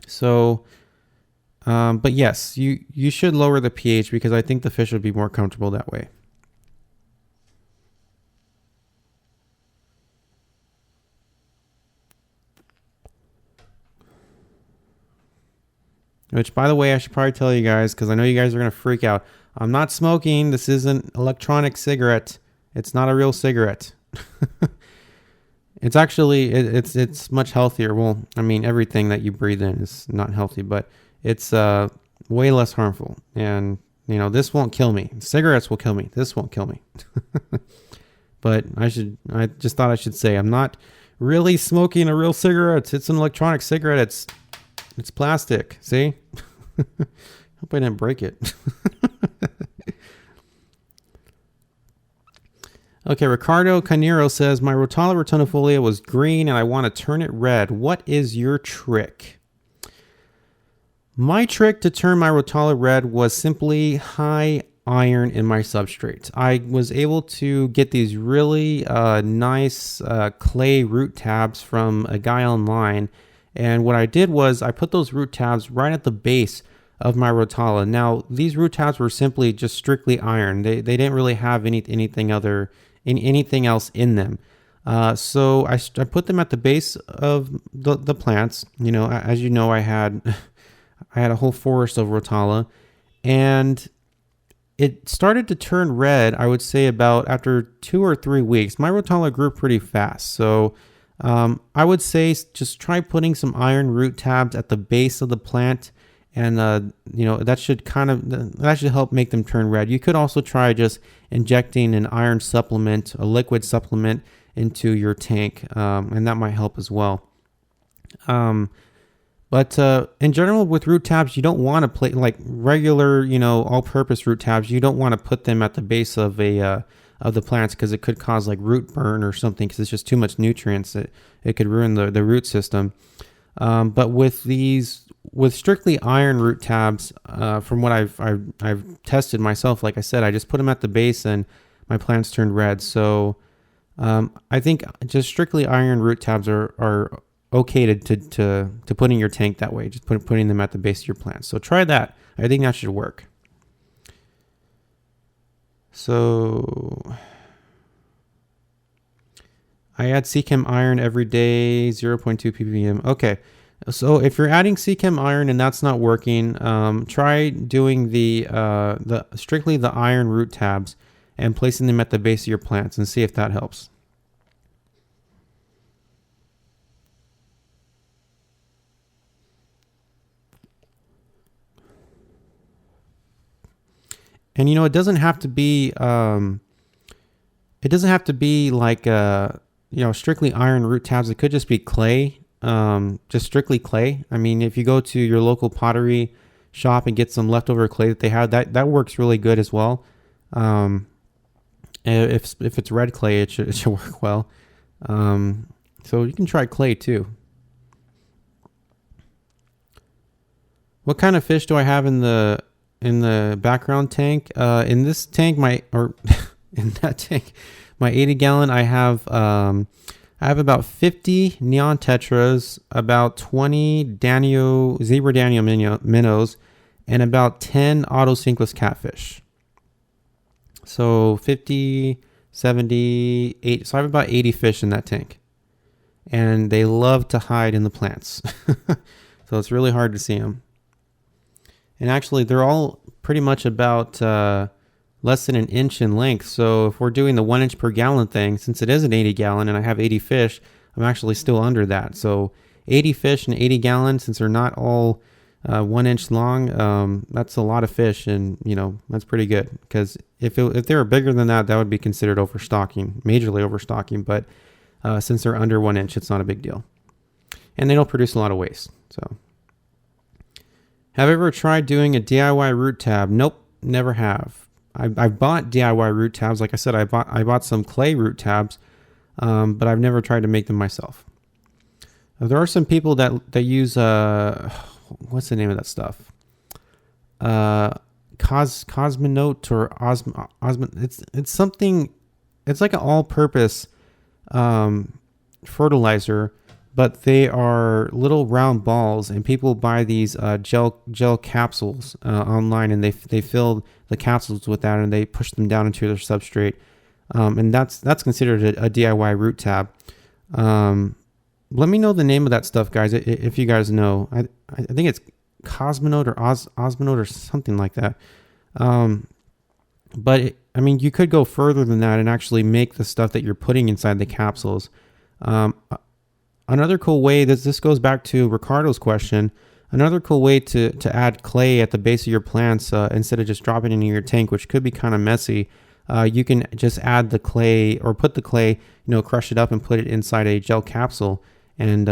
So. But yes, you should lower the pH because I think the fish would be more comfortable that way. Which, by the way, I should probably tell you guys because I know you guys are going to freak out. I'm not smoking. This isn't electronic cigarette. It's not a real cigarette. It's actually, it's much healthier. Well, I mean, everything that you breathe in is not healthy, but it's way less harmful. And, you know, this won't kill me. Cigarettes will kill me. This won't kill me. But I just thought I should say I'm not really smoking a real cigarette. It's an electronic cigarette. It's plastic. See? Hope I didn't break it. Okay, Ricardo Canero says, my Rotala rotundifolia was green and I want to turn it red. What is your trick? My trick to turn my Rotala red was simply high iron in my substrate. I was able to get these really nice clay root tabs from a guy online. And what I did was I put those root tabs right at the base of my Rotala. Now, these root tabs were simply just strictly iron. They didn't really have anything else in them. So I put them at the base of the plants. You know, as you know, I had a whole forest of Rotala, and it started to turn red, I would say about after 2 or 3 weeks. My Rotala grew pretty fast. So I would say just try putting some iron root tabs at the base of the plant And that should help make them turn red. You could also try just injecting an iron supplement, a liquid supplement, into your tank, and that might help as well. But in general, with root tabs, you don't want to play like regular, all-purpose root tabs. You don't want to put them at the base of of the plants, because it could cause like root burn or something, because it's just too much nutrients. It could ruin the root system. But with strictly iron root tabs, from what I've tested myself, like I said, I just put them at the base and my plants turned red. So I think just strictly iron root tabs are okay to put in your tank that way, just putting them at the base of your plants. So try that. I think that should work. So I add Seachem iron every day, 0.2 ppm. Okay. So if you're adding Seachem iron and that's not working, try doing the strictly the iron root tabs and placing them at the base of your plants and see if that helps. And it doesn't have to be like strictly iron root tabs. It could just be clay, just strictly clay. I mean, if you go to your local pottery shop and get some leftover clay that they have, that works really good as well. If it's red clay, it should work well. So you can try clay too. What kind of fish do I have in the background tank? In this tank, in that tank, my 80 gallon, I have about 50 neon tetras, about 20 zebra Danio minnows, and about 10 autocinkless catfish. So 50, 70, 80. So I have about 80 fish in that tank. And they love to hide in the plants. So it's really hard to see them. And actually, they're all pretty much about less than an inch in length. So if we're doing the 1 inch per gallon thing, since it is an 80 gallon and I have 80 fish, I'm actually still under that. So 80 fish and 80 gallons, since they're not all 1 inch long, that's a lot of fish, and that's pretty good. Because if they were bigger than that, that would be considered overstocking, majorly overstocking. But since they're under 1 inch, it's not a big deal, and they don't produce a lot of waste. So. Have I ever tried doing a DIY root tab? Nope, never have. I've bought DIY root tabs. Like I said, I bought some clay root tabs, but I've never tried to make them myself. There are some people that use what's the name of that stuff? Cosmonaut or Osmo. It's something. It's like an all-purpose fertilizer. But they are little round balls, and people buy these gel capsules online, and they fill the capsules with that, and they push them down into their substrate, and that's considered a DIY root tab. Let me know the name of that stuff, guys, if you guys know. I think it's Cosmonaut or Osmonaut or something like that. But you could go further than that and actually make the stuff that you're putting inside the capsules. Another cool way, this goes back to Ricardo's question, another cool way to add clay at the base of your plants, instead of just dropping it in your tank, which could be kind of messy, you can just add the clay, or put the clay, crush it up and put it inside a gel capsule and,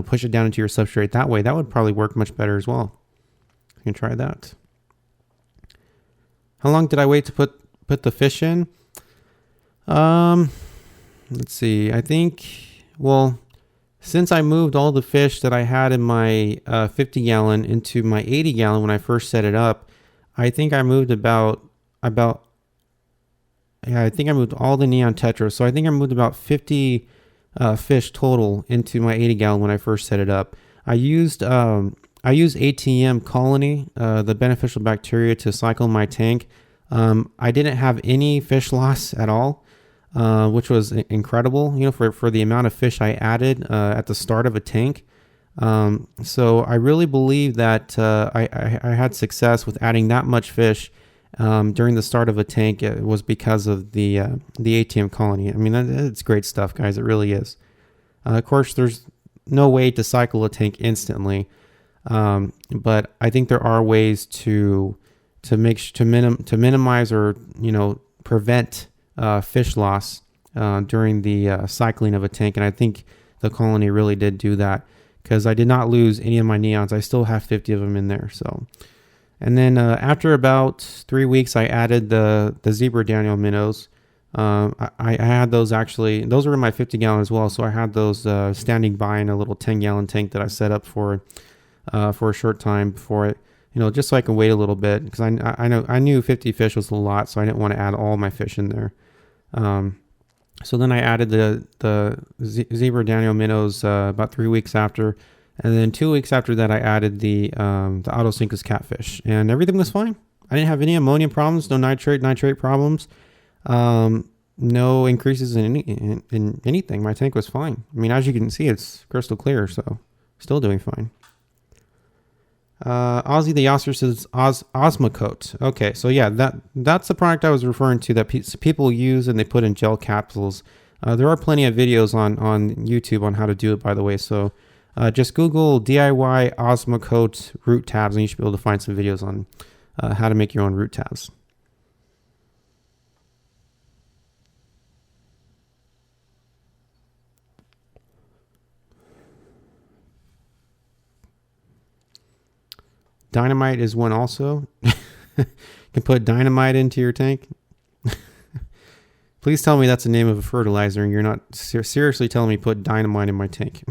push it down into your substrate that way. That would probably work much better as well. You can try that. How long did I wait to put the fish in? Let's see, I think, since I moved all the fish that I had in my 50 gallon into my 80 gallon when I first set it up, I think I moved I think I moved all the neon tetras. So I think I moved about 50 fish total into my 80 gallon when I first set it up. I used ATM colony, the beneficial bacteria, to cycle my tank. I didn't have any fish loss at all. Which was incredible, for the amount of fish I added at the start of a tank. So I really believe that I had success with adding that much fish during the start of a tank. It was because of the ATM colony. It's great stuff, guys. It really is. Of course, there's no way to cycle a tank instantly. But I think there are ways to minimize or prevent fish loss during the cycling of a tank, and I think the colony really did do that, because I did not lose any of my neons. I still have 50 of them in there. So, and then after about 3 weeks, I added the zebra Daniel minnows. I had those actually. Those were in my 50 gallon as well. So I had those standing by in a little 10 gallon tank that I set up for a short time before it. Just so I can wait a little bit, because I knew 50 fish was a lot, so I didn't want to add all my fish in there. So then I added the zebra Daniel minnows about 3 weeks after, and then 2 weeks after that I added the autosyncus catfish, and everything was fine. I didn't have any ammonia problems, no nitrate problems, no increases in anything. My tank was fine. I mean, as you can see, it's crystal clear, so still doing fine. Ozzy the Yoster says Osmocote. Okay, so yeah, that's the product I was referring to that people use and they put in gel capsules. There are plenty of videos on YouTube on how to do it, by the way. So just Google DIY Osmocote root tabs and you should be able to find some videos on how to make your own root tabs. Dynamite is one also. You can put dynamite into your tank. Please tell me that's the name of a fertilizer and you're not seriously telling me put dynamite in my tank.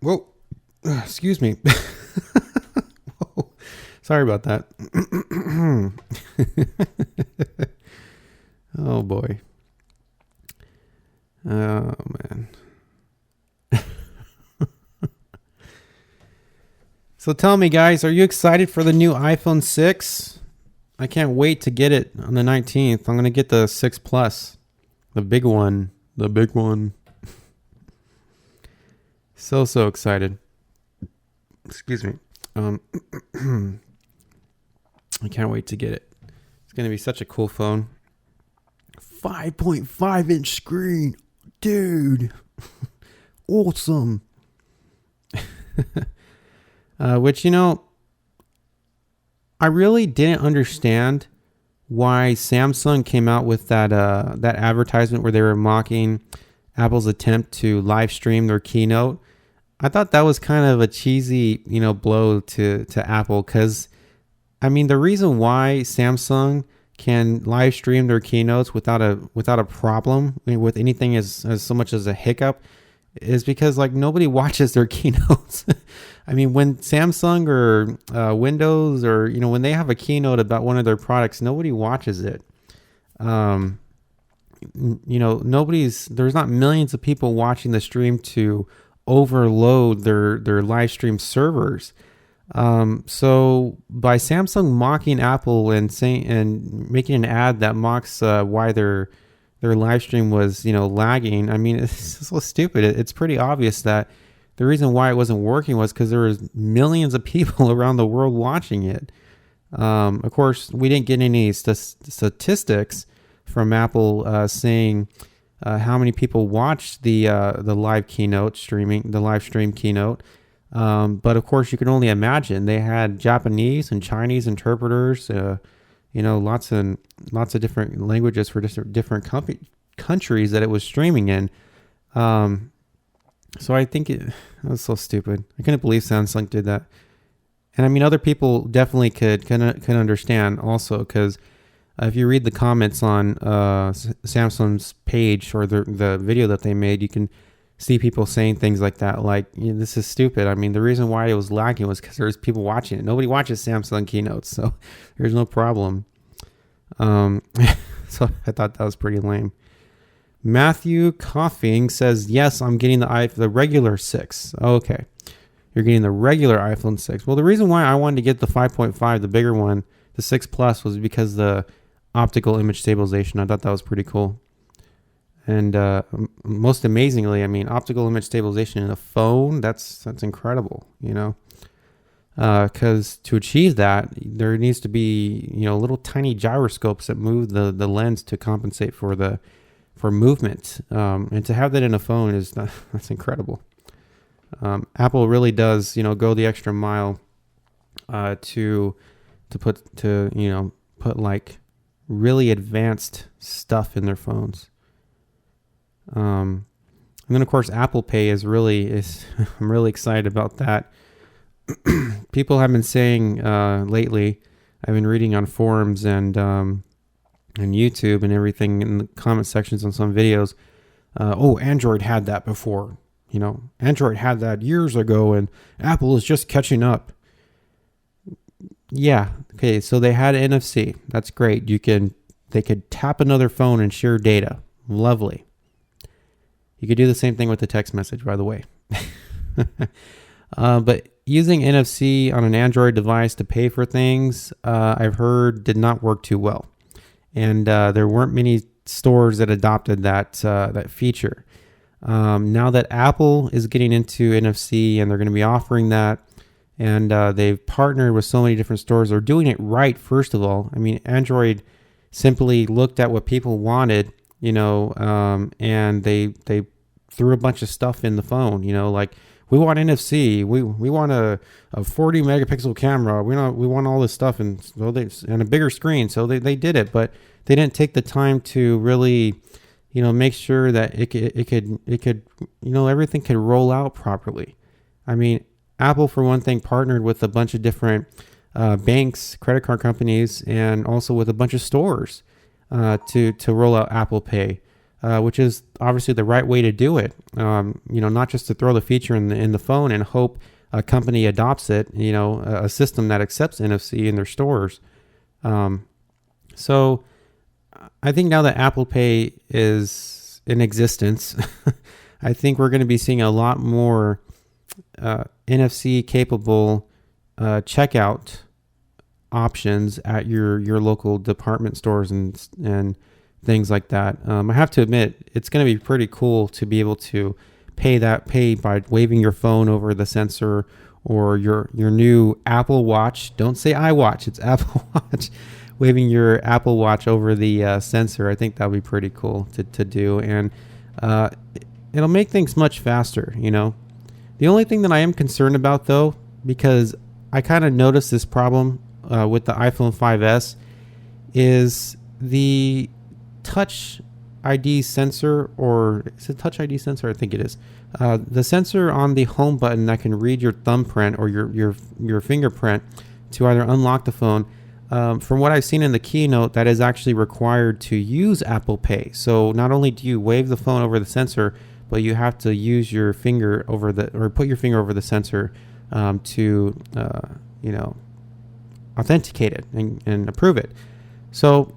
Whoa, excuse me. Whoa. Sorry about that. Oh boy. Oh man. So tell me, guys, are you excited for the new iPhone 6? I can't wait to get it on the 19th. I'm going to get the 6 Plus. The big one. The big one. So excited. Excuse me. I can't wait to get it. It's going to be such a cool phone. 5.5 inch screen. Dude. Awesome. Which, I really didn't understand why Samsung came out with that advertisement where they were mocking Apple's attempt to live stream their keynote. I thought that was kind of a cheesy, blow to Apple, because, I mean, the reason why Samsung can live stream their keynotes without a problem, with anything as so much as a hiccup, is because nobody watches their keynotes. I mean, when Samsung or Windows or when they have a keynote about one of their products, nobody watches it. There's not millions of people watching the stream to overload their live stream servers. So by Samsung mocking Apple and making an ad that mocks why their live stream was lagging, I mean, it's so stupid. It's pretty obvious that the reason why it wasn't working was because there was millions of people around the world watching it. Of course, we didn't get any statistics from Apple saying how many people watched the live stream keynote. But of course, you can only imagine. They had Japanese and Chinese interpreters. Lots of different languages for different countries that it was streaming in. So I think it was so stupid. I couldn't believe Samsung did that. And I mean, other people definitely can understand also, because if you read the comments on Samsung's page or the video that they made, you can see people saying things like that, like, this is stupid. I mean, the reason why it was lagging was because there's people watching it. Nobody watches Samsung keynotes, so there's no problem. So I thought that was pretty lame. Matthew Coughing says, yes, I'm getting the regular 6. Okay. you're getting the regular iPhone 6. Well, the reason why I wanted to get the 5.5, the bigger one, the 6 Plus, was because the optical image stabilization. I thought that was pretty cool. And most amazingly, I mean, optical image stabilization in a phone, that's incredible, you know? Because to achieve that, there needs to be, you know, little tiny gyroscopes that move the lens to compensate for movement. And to have that in a phone that's incredible. Apple really does, you know, go the extra mile to put like really advanced stuff in their phones. And then of course Apple Pay is I'm really excited about that. People have been saying lately, I've been reading on forums and YouTube and everything in the comment sections on some videos. Android had that before. You know, Android had that years ago and Apple is just catching up. Yeah. Okay. So they had NFC. That's great. They could tap another phone and share data. Lovely. You could do the same thing with the text message, by the way. But using NFC on an Android device to pay for things, I've heard did not work too well. And there weren't many stores that adopted that feature. Now that Apple is getting into NFC and they're going to be offering that, and they've partnered with so many different stores, they're doing it right, first of all. I mean, Android simply looked at what people wanted, you know, and they threw a bunch of stuff in the phone, you know, like, we want NFC, we want a 40 megapixel camera, we want all this stuff, and a bigger screen. So they did it, but they didn't take the time to really, you know, make sure that it could, you know, everything could roll out properly. I mean, Apple, for one thing, partnered with a bunch of different banks, credit card companies, and also with a bunch of stores to roll out Apple Pay, which is obviously the right way to do it. You know, not just to throw the feature in the phone and hope a company adopts it, you know, a system that accepts NFC in their stores. So I think now that Apple Pay is in existence, I think we're going to be seeing a lot more NFC capable checkout options at your local department stores and things like that. I have to admit, it's going to be pretty cool to be able to pay by waving your phone over the sensor, or your new Apple Watch. Don't say iWatch, it's Apple Watch. Waving your Apple Watch over the sensor. I think that would be pretty cool to do, and it'll make things much faster, you know. The only thing that I am concerned about, though, because I kind of noticed this problem with the iPhone 5S, is the Touch ID sensor, or is it Touch ID sensor? I think it is. The sensor on the home button that can read your thumbprint or your fingerprint to either unlock the phone. From what I've seen in the keynote, that is actually required to use Apple Pay. So not only do you wave the phone over the sensor, but you have to use your finger put your finger over the sensor to you know, authenticate it and approve it. So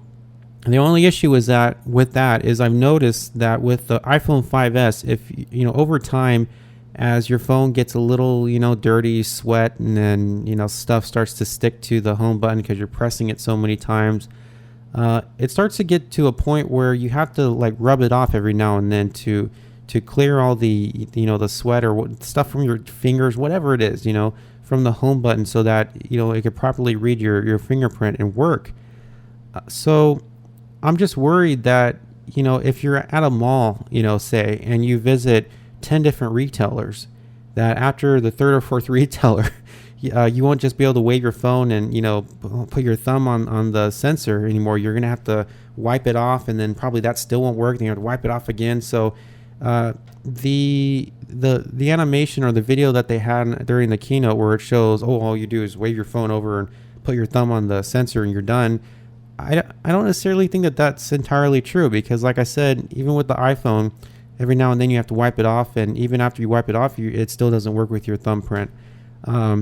the only issue is that I've noticed that with the iPhone 5S, if you know, over time, as your phone gets a little, you know, dirty, sweat, and then, you know, stuff starts to stick to the home button because you're pressing it so many times, it starts to get to a point where you have to like rub it off every now and then to clear all the, you know, the sweat or stuff from your fingers, whatever it is, you know, from the home button, so that, you know, it could properly read your fingerprint and work. So I'm just worried that, you know, if you're at a mall, you know, say, and you visit 10 different retailers, that after the third or fourth retailer, you won't just be able to wave your phone and, you know, put your thumb on the sensor anymore. You're going to have to wipe it off, and then probably that still won't work. Then you have to wipe it off again. So the animation or the video that they had during the keynote, where it shows, all you do is wave your phone over and put your thumb on the sensor and you're done. I don't necessarily think that that's entirely true, because like I said, even with the iPhone, every now and then you have to wipe it off, and even after you wipe it off, it still doesn't work with your thumbprint.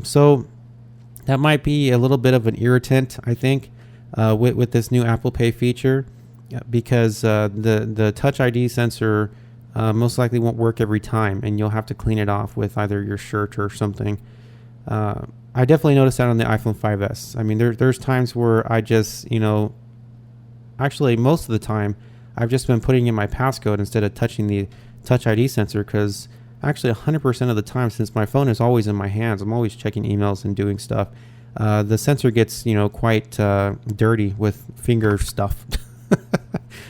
So that might be a little bit of an irritant, I think, with this new Apple Pay feature, because the Touch ID sensor most likely won't work every time, and you'll have to clean it off with either your shirt or something. I definitely noticed that on the iPhone 5S. I mean, there's times where I just, actually most of the time, I've just been putting in my passcode instead of touching the Touch ID sensor, because actually 100% of the time, since my phone is always in my hands, I'm always checking emails and doing stuff, the sensor gets, quite dirty with finger stuff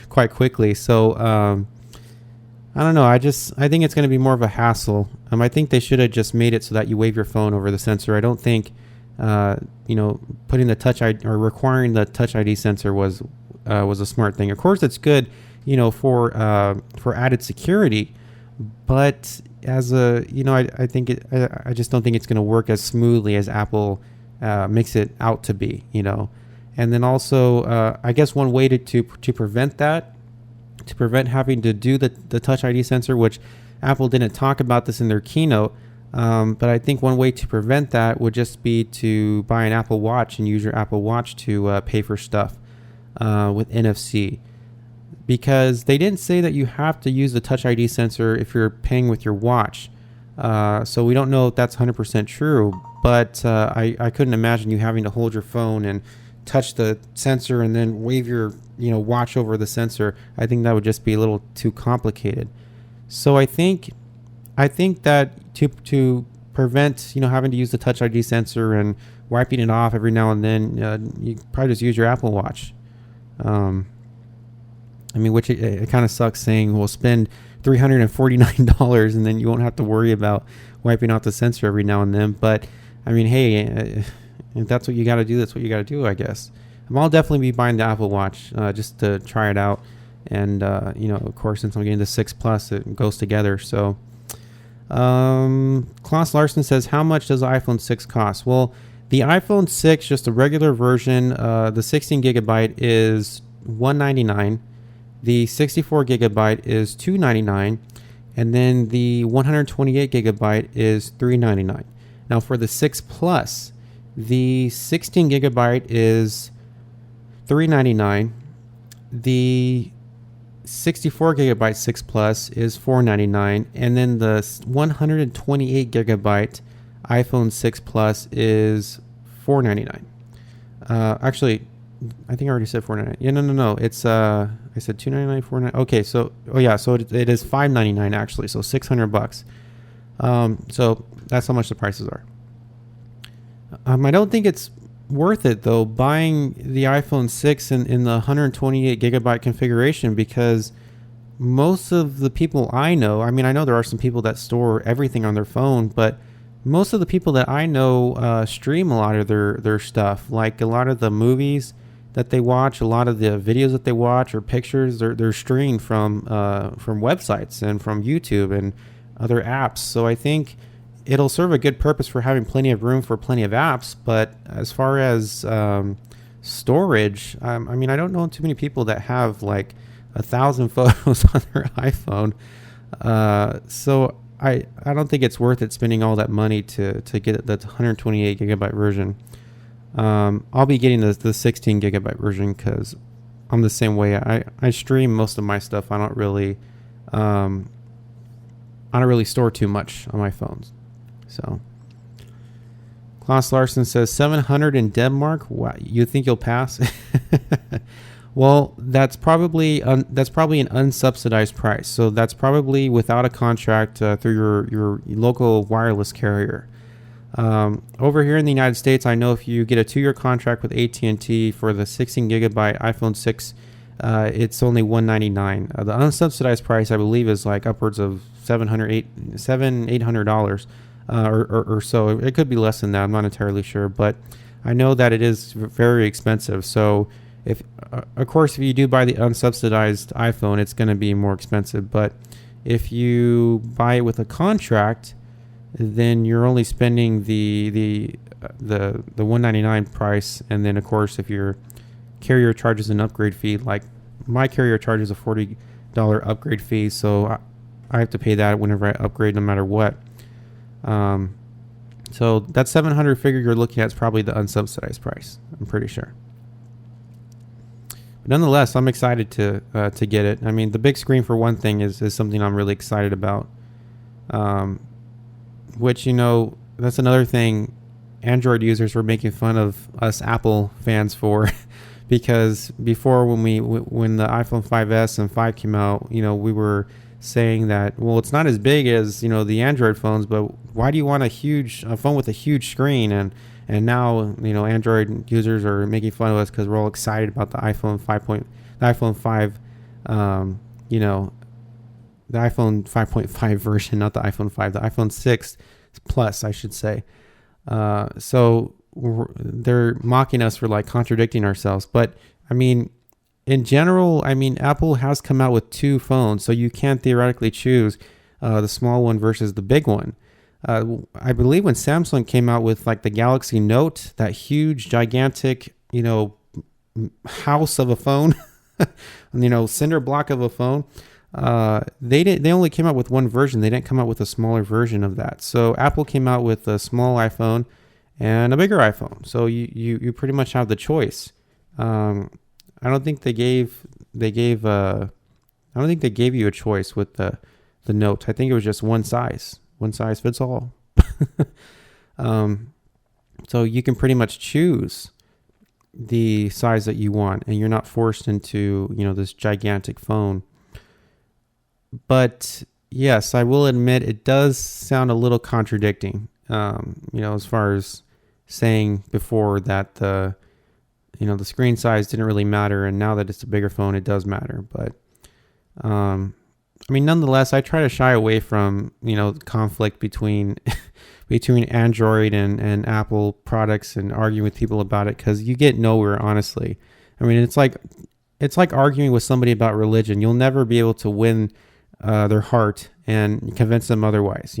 quite quickly. So I don't know. I think it's going to be more of a hassle. I think they should have just made it so that you wave your phone over the sensor. I don't think, putting the Touch ID or requiring the Touch ID sensor was a smart thing. Of course, it's good, for added security, but as a, I just don't think it's going to work as smoothly as Apple makes it out to be, And then also, I guess one way to prevent that, to prevent having to do the Touch ID sensor, which Apple didn't talk about this in their keynote, but I think one way to prevent that would just be to buy an Apple Watch and use your Apple Watch to pay for stuff with NFC. Because they didn't say that you have to use the Touch ID sensor if you're paying with your watch. So we don't know if that's 100% true, but I couldn't imagine you having to hold your phone and touch the sensor and then wave your watch over the sensor. I think that would just be a little too complicated. So I think that to prevent having to use the Touch ID sensor and wiping it off every now and then, you probably just use your Apple Watch. Which it kind of sucks saying we'll spend $349 and then you won't have to worry about wiping out the sensor every now and then. But hey, if that's what you got to do, that's what you got to do, I guess. I'll definitely be buying the Apple Watch just to try it out. And, of course, since I'm getting the 6 Plus, it goes together. So, Klaus Larson says, how much does the iPhone 6 cost? Well, the iPhone 6, just a regular version, the 16 gigabyte is $199. The 64 gigabyte is $299. And then the 128 gigabyte is $399. Now, for the 6 Plus, the 16 gigabyte is $399. The 64 gigabyte 6 Plus is $499, and then the 128 gigabyte iPhone 6 Plus is $499. Actually, I think I already said $499. Yeah, no. It's I said $299, $499. Okay, so it is $599 actually, so $600. So that's how much the prices are. I don't think it's worth it though, buying the iPhone 6 in the 128 gigabyte configuration, because most of the people I know, I know there are some people that store everything on their phone, but most of the people that I know stream a lot of their stuff, like a lot of the movies that they watch, a lot of the videos that they watch or pictures, they're streamed from websites and from YouTube and other apps. So I think it'll serve a good purpose for having plenty of room for plenty of apps. But as far as storage, I don't know too many people that have like 1,000 photos on their iPhone. So I don't think it's worth it spending all that money to get the 128 gigabyte version. I'll be getting the 16 gigabyte version because I'm the same way. I stream most of my stuff. I don't really store too much on my phones. So, Klaus Larson says 700 in Denmark. Wow, you think you'll pass? Well, that's probably an unsubsidized price. So that's probably without a contract through your local wireless carrier. Over here in the United States, I know if you get a 2-year contract with AT&T for the 16 gigabyte iPhone 6, it's only $199. The unsubsidized price, I believe, is like upwards of $800 or so. It could be less than that. I'm not entirely sure, but I know that it is very expensive. So if you do buy the unsubsidized iPhone, it's going to be more expensive. But if you buy it with a contract, then you're only spending the $199 price, and then of course if your carrier charges an upgrade fee, like my carrier charges a $40 upgrade fee, so I have to pay that whenever I upgrade, no matter what. So that 700 figure you're looking at is probably the unsubsidized price, I'm pretty sure. But nonetheless, I'm excited to get it. I mean, the big screen for one thing is something I'm really excited about. Which, that's another thing Android users were making fun of us Apple fans for. Because before, when the iPhone 5S and 5 came out, we were saying that, well, it's not as big as the Android phones, but why do you want a phone with a huge screen? And now Android users are making fun of us because we're all excited about the iPhone 5 the iPhone 5 the iPhone 5.5 version, not the iPhone 5, the iPhone 6 Plus, I should say. So they're mocking us for like contradicting ourselves. But I mean, in general, Apple has come out with two phones, so you can theoretically choose the small one versus the big one. I believe when Samsung came out with like the Galaxy Note, that huge, gigantic, house of a phone, cinder block of a phone, they only came out with one version. They didn't come out with a smaller version of that. So Apple came out with a small iPhone and a bigger iPhone. So you pretty much have the choice. I don't think they gave I don't think they gave you a choice with the Note. I think it was just one size fits all. So you can pretty much choose the size that you want, and you're not forced into this gigantic phone. But yes, I will admit it does sound a little contradicting. As far as saying before that the screen size didn't really matter, and now that it's a bigger phone, it does matter. But nonetheless, I try to shy away from conflict between Android and Apple products and arguing with people about it, because you get nowhere, honestly. I mean, it's like arguing with somebody about religion. You'll never be able to win their heart and convince them otherwise.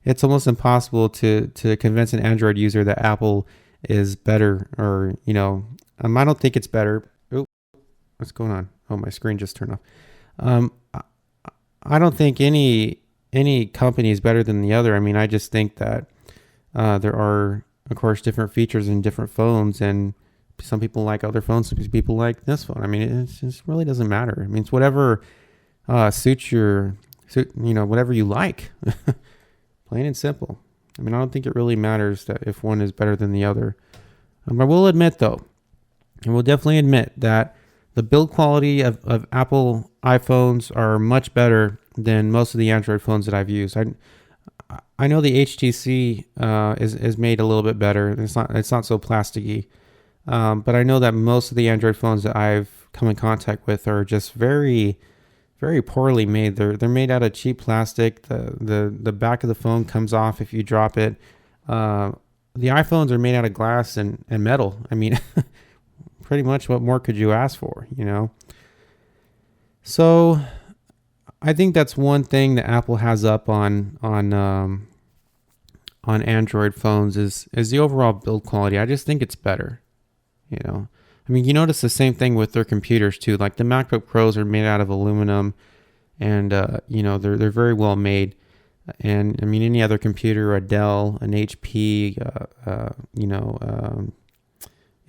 It's almost impossible to convince an Android user that Apple is better, or I don't think it's better. Oh, what's going on? Oh, my screen just turned off. I don't think any company is better than the other. I mean, I just think that there are, of course, different features in different phones, and some people like other phones, some people like this phone. I mean, it just really doesn't matter. I mean, it's whatever suits whatever you like. Plain and simple. I mean, I don't think it really matters that if one is better than the other. I will admit, though, and we'll definitely admit that the build quality of Apple iPhones are much better than most of the Android phones that I've used. I know the HTC is made a little bit better. It's not so plasticky, but I know that most of the Android phones that I've come in contact with are just very, very poorly made. They're made out of cheap plastic. The back of the phone comes off if you drop it. The iPhones are made out of glass and metal. I mean, pretty much what more could you ask for, So I think that's one thing that Apple has up on Android phones is the overall build quality. I just think it's better, I mean, you notice the same thing with their computers too. Like the MacBook Pros are made out of aluminum, and they're very well made. And I mean, any other computer, a Dell, an HP,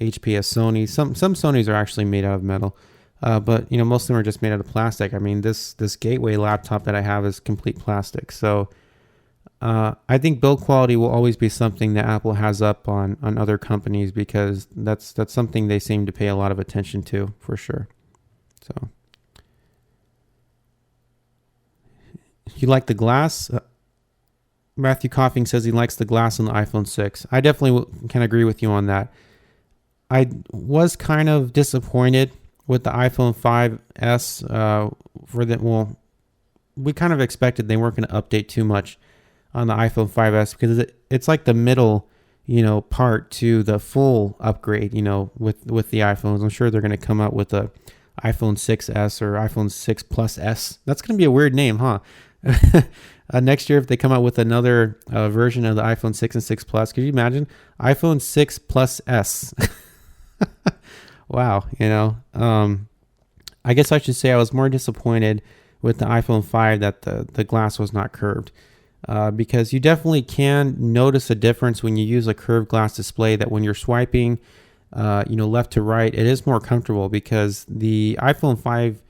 HP, a Sony. Some Sonys are actually made out of metal, but most of them are just made out of plastic. I mean, this Gateway laptop that I have is complete plastic. So I think build quality will always be something that Apple has up on other companies, because that's something they seem to pay a lot of attention to, for sure. So you like the glass? Matthew Coughing says he likes the glass on the iPhone 6. I definitely can agree with you on that. I was kind of disappointed with the iPhone 5S we kind of expected they weren't going to update too much on the iPhone 5S, because it's like the middle, part to the full upgrade, with the iPhones. I'm sure they're going to come out with a iPhone 6S or iPhone 6 Plus S. That's going to be a weird name, huh? Next year, if they come out with another version of the iPhone 6 and 6 Plus, could you imagine? iPhone 6 Plus S. Wow, I guess I should say I was more disappointed with the iPhone 5 that the glass was not curved, because you definitely can notice a difference when you use a curved glass display, that when you're swiping, left to right, it is more comfortable because the iPhone 5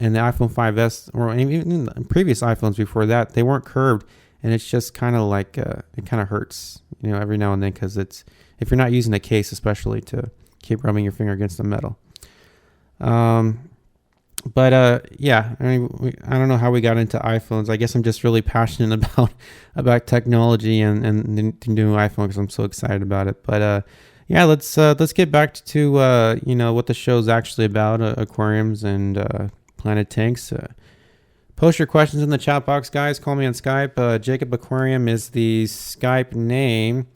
and the iPhone 5S, or even previous iPhones before that, they weren't curved, and it's just kind of like it kind of hurts, every now and then, because it's, if you're not using a case, especially, to keep rubbing your finger against the metal. Yeah, I mean, I don't know how we got into iPhones. I guess I'm just really passionate about technology and the new iPhone because I'm so excited about it. But yeah, let's get back to what the show's actually about, aquariums and Planet Tanks. Post your questions in the chat box, guys. Call me on Skype. Jacob Aquarium is the Skype name.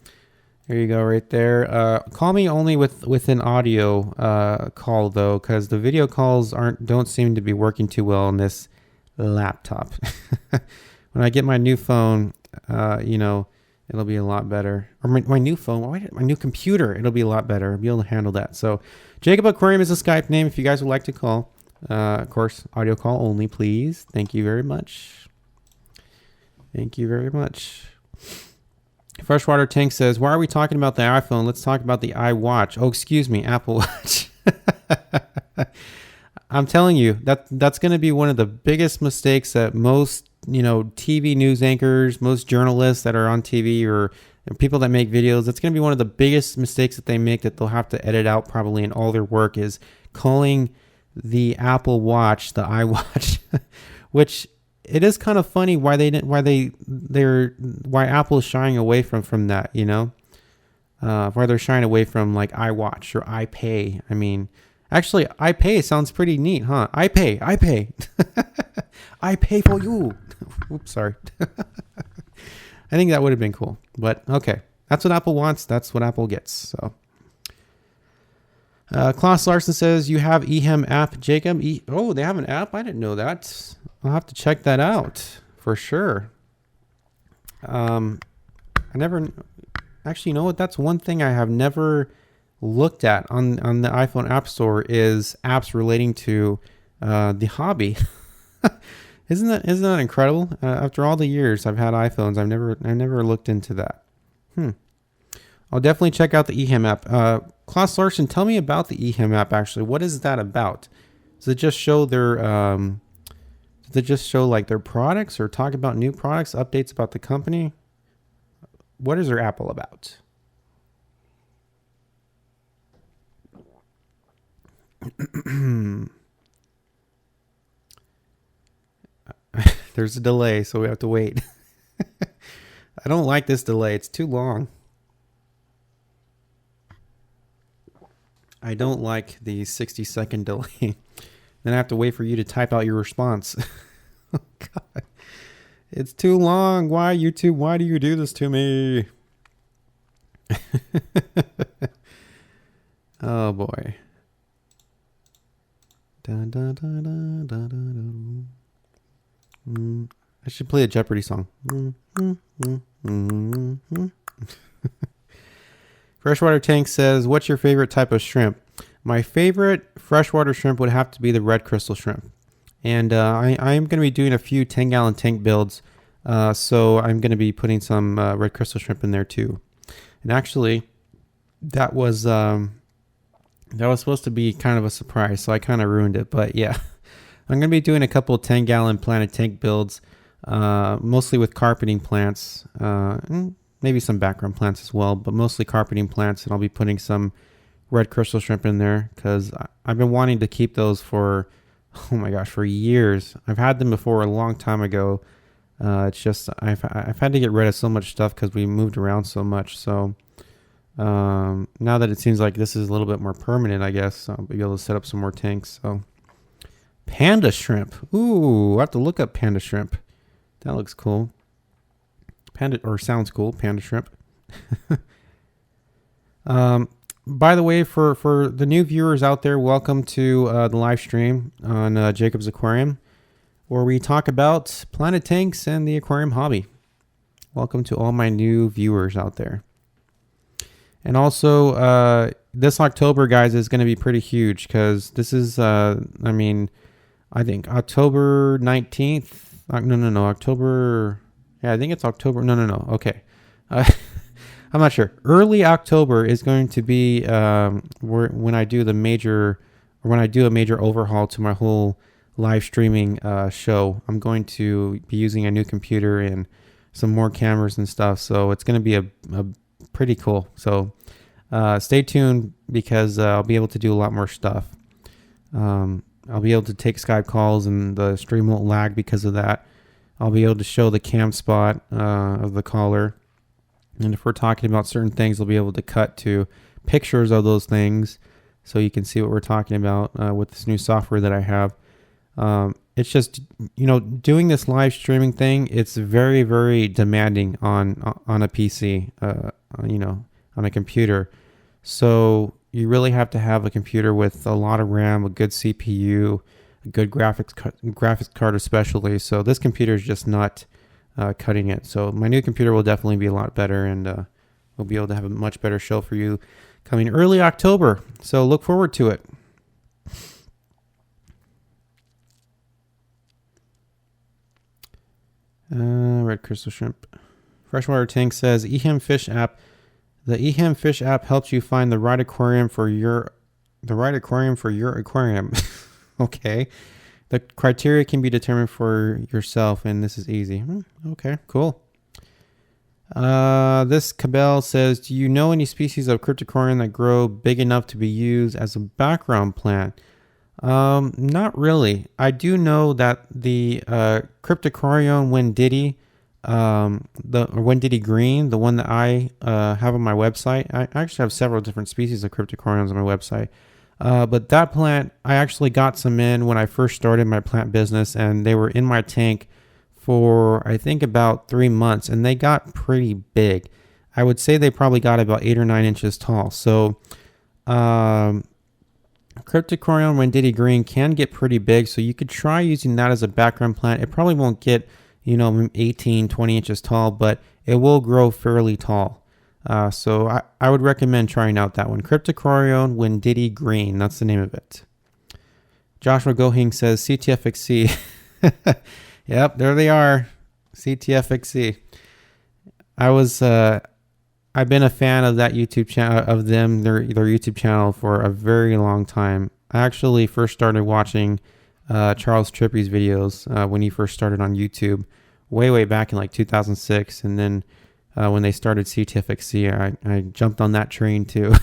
There you go, right there. Call me only with an audio call, though, because the video calls don't seem to be working too well on this laptop. When I get my new phone, it'll be a lot better. Or my new phone, my new computer, it'll be a lot better. I'll be able to handle that. So, Jacob Aquarium is a Skype name if you guys would like to call. Of course, audio call only, please. Thank you very much. Thank you very much. Freshwater Tank says, why are we talking about the iPhone? Let's talk about the iWatch. Oh, excuse me, Apple Watch. I'm telling you, that's going to be one of the biggest mistakes that most, TV news anchors, most journalists that are on TV or people that make videos, that's going to be one of the biggest mistakes that they make, that they'll have to edit out probably in all their work, is calling the Apple Watch the iWatch, which it is kind of funny why Apple is shying away from that, why they're shying away from like iWatch or iPay. I mean, actually, iPay sounds pretty neat, huh? iPay, I pay for you. Oops, sorry. I think that would have been cool, but okay, that's what Apple wants. That's what Apple gets. So. Klaus Larson says, you have eHEM app, Jacob. They have an app? I didn't know that. I'll have to check that out for sure. I never, actually, you know what? That's one thing I have never looked at on the iPhone App Store, is apps relating to the hobby. Isn't that incredible? After all the years I've had iPhones, I've never looked into that. I'll definitely check out the eHEM app. Klaus Larson, tell me about the eHEM app. Actually, what is that about? Does it just show their their products, or talk about new products, updates about the company? What is their app all about? There's a delay, so we have to wait. I don't like this delay. It's too long. I don't like the 60-second delay. Then I have to wait for you to type out your response. Oh, God. It's too long. Why, YouTube? Why do you do this to me? Oh, boy. Dun, dun, dun, dun, dun, dun, dun. I should play a Jeopardy song. Freshwater Tank says, what's your favorite type of shrimp? My favorite freshwater shrimp would have to be the red crystal shrimp. And I am going to be doing a few 10-gallon tank builds. So I'm going to be putting some red crystal shrimp in there too. And actually, that was supposed to be kind of a surprise, so I kind of ruined it. But yeah, I'm going to be doing a couple of 10-gallon Planet Tank builds, mostly with carpeting plants. Maybe some background plants as well, but mostly carpeting plants. And I'll be putting some red crystal shrimp in there because I've been wanting to keep those for years. I've had them before a long time ago. It's just I've had to get rid of so much stuff because we moved around so much. So now that it seems like this is a little bit more permanent, I guess I'll be able to set up some more tanks. So panda shrimp. Ooh, I have to look up panda shrimp. That looks cool. Sounds cool, panda shrimp. By the way, for the new viewers out there, welcome to the live stream on Jacob's Aquarium, where we talk about Planet Tanks and the aquarium hobby. Welcome to all my new viewers out there. And also, this October, guys, is going to be pretty huge because this is, I think October 19th. No, October... Yeah, I think it's October. No. Okay. I'm not sure. Early October is going to be when I do a major overhaul to my whole live streaming show. I'm going to be using a new computer and some more cameras and stuff. So it's going to be a pretty cool. So stay tuned because I'll be able to do a lot more stuff. I'll be able to take Skype calls and the stream won't lag because of that. I'll be able to show the cam spot of the caller. And if we're talking about certain things, we'll be able to cut to pictures of those things so you can see what we're talking about with this new software that I have. It's just, doing this live streaming thing, it's very, very demanding on a PC, on a computer. So you really have to have a computer with a lot of RAM, a good CPU, a good graphics card especially. So this computer is just not cutting it. So my new computer will definitely be a lot better, and we'll be able to have a much better show for you coming early October. So look forward to it. Red Crystal Shrimp. Freshwater Tank says Ehem Fish app. The Ehem Fish app helps you find the right aquarium for your aquarium. Okay. The criteria can be determined for yourself, and this is easy. Okay, cool. This Cabell says, do you know any species of cryptocoryon that grow big enough to be used as a background plant? Not really. I do know that the cryptocoryon Wendiddy, Wendiddy green, the one that I have on my website. I actually have several different species of cryptocoryons on my website. But that plant, I actually got some in when I first started my plant business, and they were in my tank for, I think, about 3 months, and they got pretty big. I would say they probably got about 8 or 9 inches tall. So, Cryptocoryon Wendiddy green can get pretty big, so you could try using that as a background plant. It probably won't get, 18, 20 inches tall, but it will grow fairly tall. So I would recommend trying out that one. Cryptocoryon Wendiddy green. That's the name of it. Joshua Gohing says CTFXC. Yep, there they are. CTFXC. I've been a fan of that YouTube channel, of them, their YouTube channel for a very long time. I actually first started watching Charles Trippy's videos when he first started on YouTube way back in like 2006. And then when they started CTFXC, I jumped on that train too.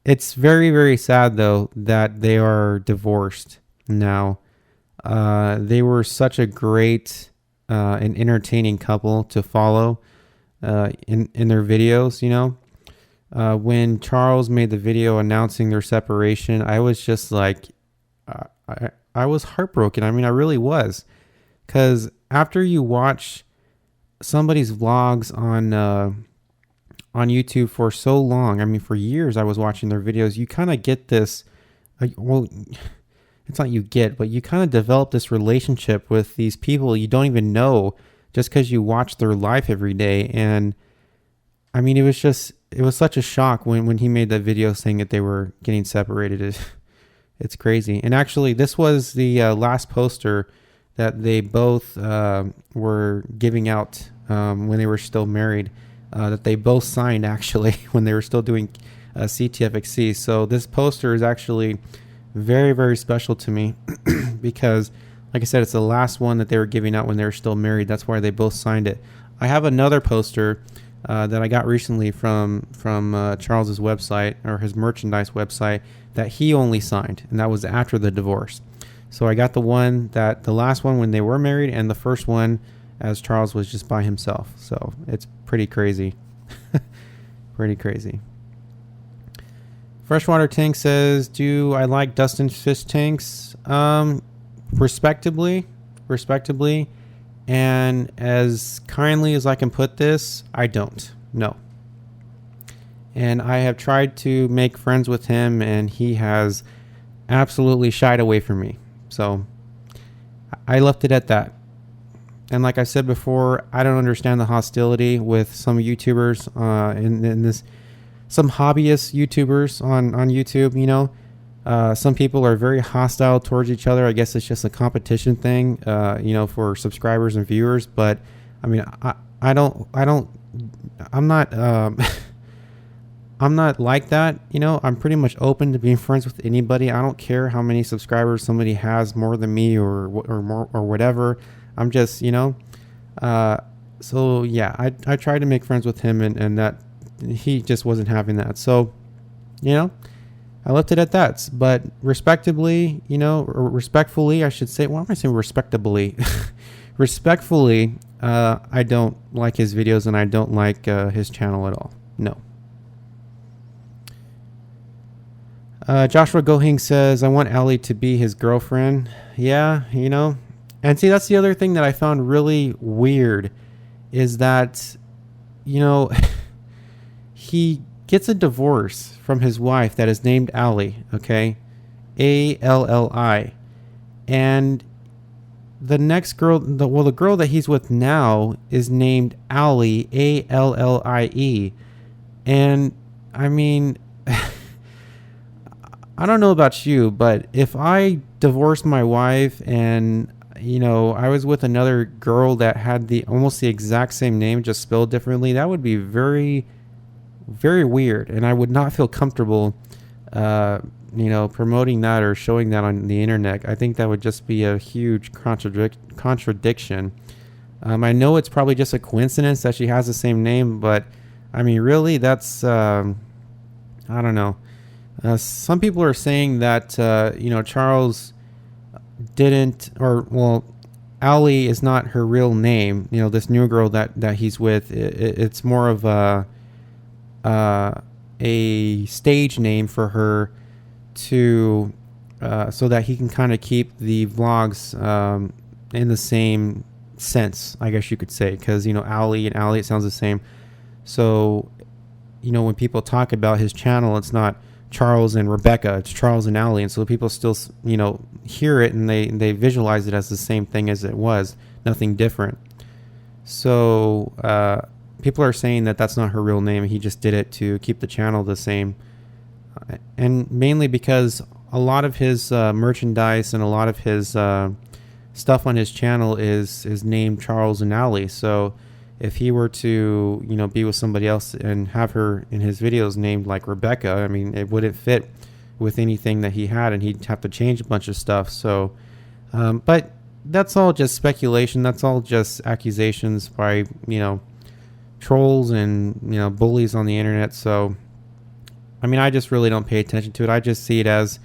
It's very, very sad though that they are divorced now. They were such a great and entertaining couple to follow in their videos, when Charles made the video announcing their separation, I was just like, I was heartbroken. I mean, I really was, because after you watch somebody's vlogs on YouTube for so long, I mean, for years I was watching their videos, you kind of get this, it's not you get, but you kind of develop this relationship with these people you don't even know just because you watch their life every day. And I mean, it was such a shock when he made that video saying that they were getting separated. It's crazy. And actually, this was the last poster that they both were giving out when they were still married, that they both signed actually when they were still doing CTFXC. So this poster is actually very, very special to me because, like I said, it's the last one that they were giving out when they were still married. That's why they both signed it. I have another poster that I got recently from Charles's website, or his merchandise website, that he only signed, and that was after the divorce. So I got the last one when they were married, and the first one as Charles was just by himself. So it's pretty crazy. Pretty crazy. Freshwater Tank says, do I like Dustin's fish tanks? Respectably, and as kindly as I can put this, I don't. No. And I have tried to make friends with him, and he has absolutely shied away from me. So I left it at that. And like I said before, I don't understand the hostility with some YouTubers in this. Some hobbyist YouTubers on YouTube, some people are very hostile towards each other. I guess it's just a competition thing, for subscribers and viewers. But I mean, I don't I'm not I'm not like that, you know. I'm pretty much open to being friends with anybody. I don't care how many subscribers somebody has more than me or more or whatever. I'm just, you know, so yeah, I tried to make friends with him, and that he just wasn't having that. So, you know, I left it at that. But respectably, you know, or respectfully, I should say. Why am I saying respectably? Respectfully, I don't like his videos, and I don't like his channel at all. No. Joshua Gohing says, I want Allie to be his girlfriend. Yeah, you know. And see, that's the other thing that I found really weird is that, you know, he gets a divorce from his wife that is named Allie, okay? Alli. And the next girl, the girl that he's with now is named Allie, Allie. And, I mean... I don't know about you, but if I divorced my wife and, you know, I was with another girl that had almost the exact same name, just spelled differently, that would be very, very weird. And I would not feel comfortable, you know, promoting that or showing that on the internet. I think that would just be a huge contradiction. I know it's probably just a coincidence that she has the same name, but I mean, really, that's, I don't know. Some people are saying that, you know, Charles didn't, or, well, Allie is not her real name. You know, this new girl that he's with, it's more of a stage name for her to, so that he can kind of keep the vlogs in the same sense, I guess you could say. Because, you know, Allie and Allie, it sounds the same. So, you know, when people talk about his channel, it's not Charles and Rebecca, it's Charles and Allie, and so people still, you know, hear it and they visualize it as the same thing as it was, nothing different. So people are saying that that's not her real name. He just did it to keep the channel the same, and mainly because a lot of his merchandise and a lot of his stuff on his channel is named Charles and Allie. So if he were to, you know, be with somebody else and have her in his videos named like Rebecca, I mean, it wouldn't fit with anything that he had, and he'd have to change a bunch of stuff. So, but that's all just speculation. That's all just accusations by, you know, trolls and, you know, bullies on the internet. So, I mean, I just really don't pay attention to it. I just see it as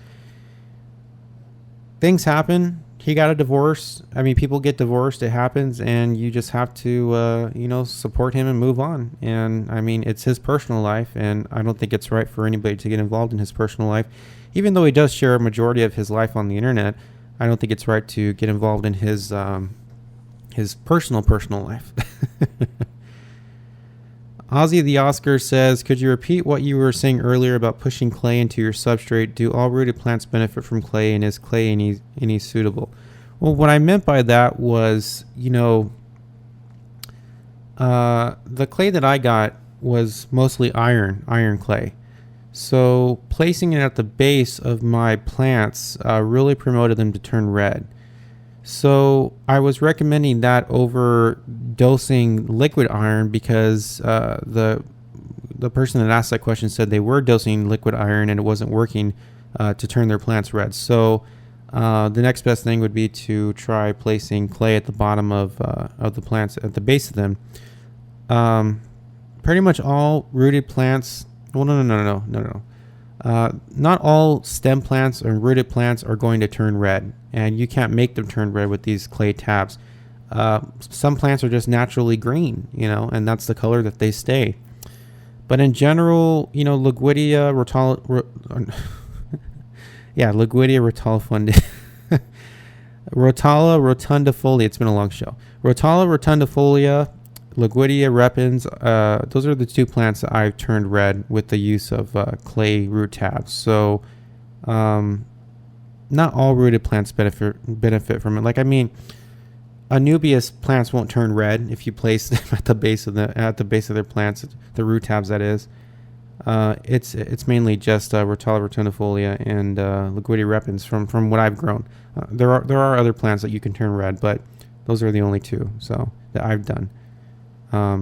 things happen. He got a divorce. I mean, people get divorced. It happens, and you just have to, you know, support him and move on. And I mean, it's his personal life, and I don't think it's right for anybody to get involved in his personal life. Even though he does share a majority of his life on the internet, I don't think it's right to get involved in his personal life. Ozzy the Oscar says, could you repeat what you were saying earlier about pushing clay into your substrate? Do all rooted plants benefit from clay, and is clay any suitable? Well, what I meant by that was, you know, the clay that I got was mostly iron clay. So placing it at the base of my plants really promoted them to turn red. So I was recommending that over dosing liquid iron because the person that asked that question said they were dosing liquid iron and it wasn't working to turn their plants red. So the next best thing would be to try placing clay at the bottom of the plants, at the base of them. Pretty much all rooted plants. Well, no. Not all stem plants and rooted plants are going to turn red, and you can't make them turn red with these clay tabs. Some plants are just naturally green, you know, and that's the color that they stay. But in general, you know, Liguidia rotundifolia. Rotala rotundifolia. It's been a long show. Rotala rotundifolia, Liguidia repens. Those are the two plants that I've turned red with the use of clay root tabs. So, not all rooted plants benefit from it. Like, I mean, Anubias plants won't turn red if you place them at the base of their plants, the root tabs. That is, it's mainly just Rotala rotundifolia and Liguidia repens from what I've grown. There are other plants that you can turn red, but those are the only two that I've done.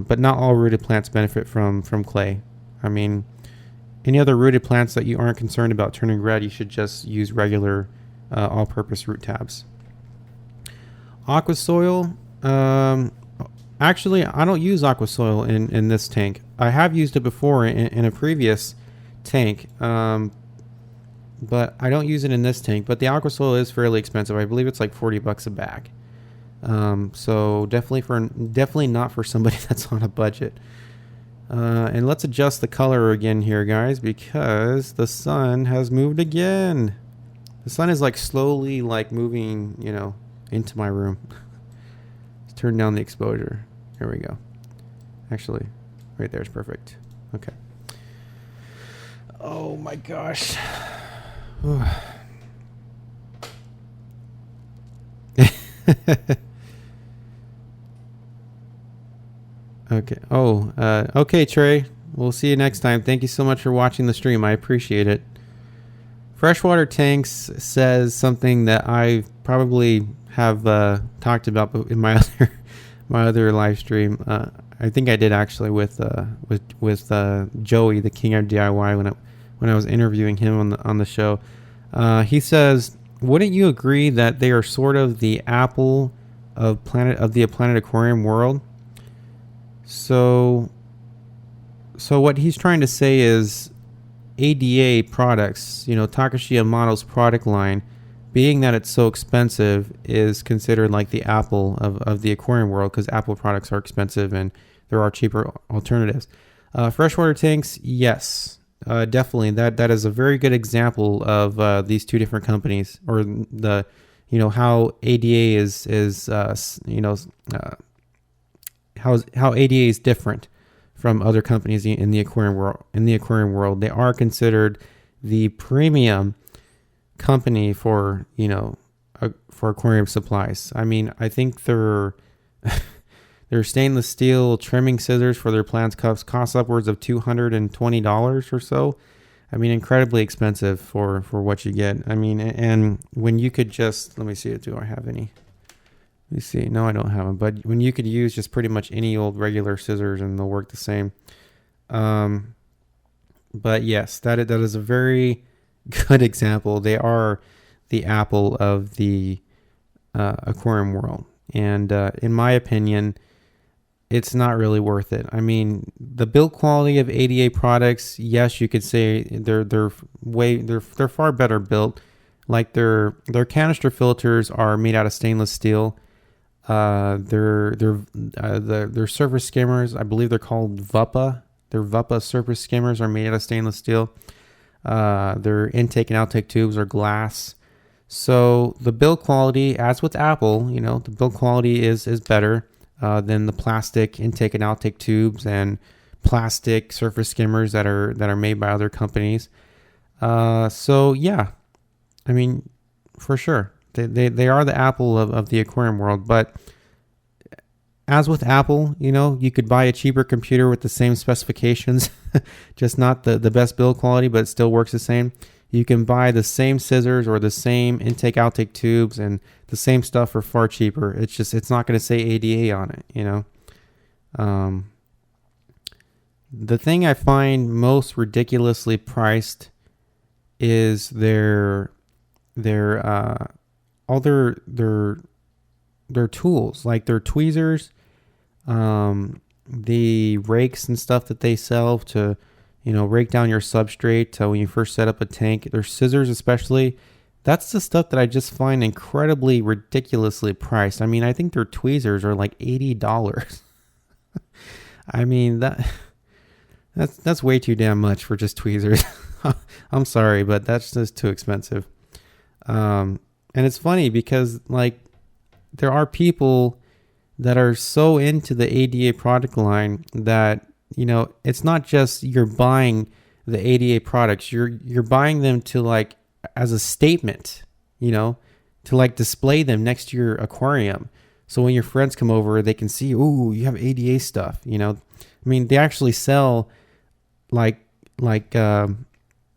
But not all rooted plants benefit from clay. I mean, any other rooted plants that you aren't concerned about turning red, you should just use regular all-purpose root tabs. Aqua soil. Actually, I don't use aqua soil in this tank. I have used it before in a previous tank, but I don't use it in this tank. But the aqua soil is fairly expensive. I believe it's like $40 a bag. So definitely not for somebody that's on a budget. And let's adjust the color again here, guys, because the sun has moved again. The sun is like slowly like moving, into my room. Let's turn down the exposure. There we go. Actually, right there is perfect. Okay. Oh my gosh. Okay. Okay, Trey. We'll see you next time. Thank you so much for watching the stream. I appreciate it. Freshwater Tanks says something that I probably have talked about in my other live stream. I think I did actually with Joey, the King of DIY, when I was interviewing him on the show. He says, "Wouldn't you agree that they are sort of the Apple of the Planet Aquarium world?" So what he's trying to say is ADA products, Takashi Yamato's product line, being that it's so expensive, is considered like the Apple of the aquarium world, because Apple products are expensive and there are cheaper alternatives. Freshwater tanks, yes, definitely. That is a very good example of these two different companies, or the how ADA is how ADA is different from other companies in the aquarium world. They are considered the premium company for aquarium supplies. I mean, I think their stainless steel trimming scissors for their plants cost upwards of $220 or so. I mean, incredibly expensive for what you get. I mean, and when you could just, let me see, do I have any? Let me see. No, I don't have them. But when you could use just pretty much any old regular scissors and they'll work the same. But yes, that is a very good example. They are the Apple of the aquarium world. And in my opinion, it's not really worth it. I mean, the build quality of ADA products, yes, you could say they're far better built. Like their canister filters are made out of stainless steel. Their surface skimmers, I believe they're called VUPA. Their VUPA surface skimmers are made out of stainless steel. Their intake and outtake tubes are glass. So the build quality, as with Apple, the build quality is better than the plastic intake and outtake tubes and plastic surface skimmers that are made by other companies. So yeah, I mean, for sure. They are the Apple of the aquarium world, but as with Apple, you could buy a cheaper computer with the same specifications, just not the best build quality, but it still works the same. You can buy the same scissors or the same intake outtake tubes and the same stuff for far cheaper. It's not going to say ADA on it, The thing I find most ridiculously priced is their all their tools, like their tweezers, the rakes and stuff that they sell to, rake down your substrate when you first set up a tank. Their scissors especially, that's the stuff that I just find incredibly ridiculously priced. I mean, I think their tweezers are like $80. I mean, that's way too damn much for just tweezers. I'm sorry, but that's just too expensive. And it's funny because there are people that are so into the ADA product line that, it's not just you're buying the ADA products, you're buying them to as a statement, to display them next to your aquarium. So when your friends come over, they can see, ooh, you have ADA stuff, I mean, they actually sell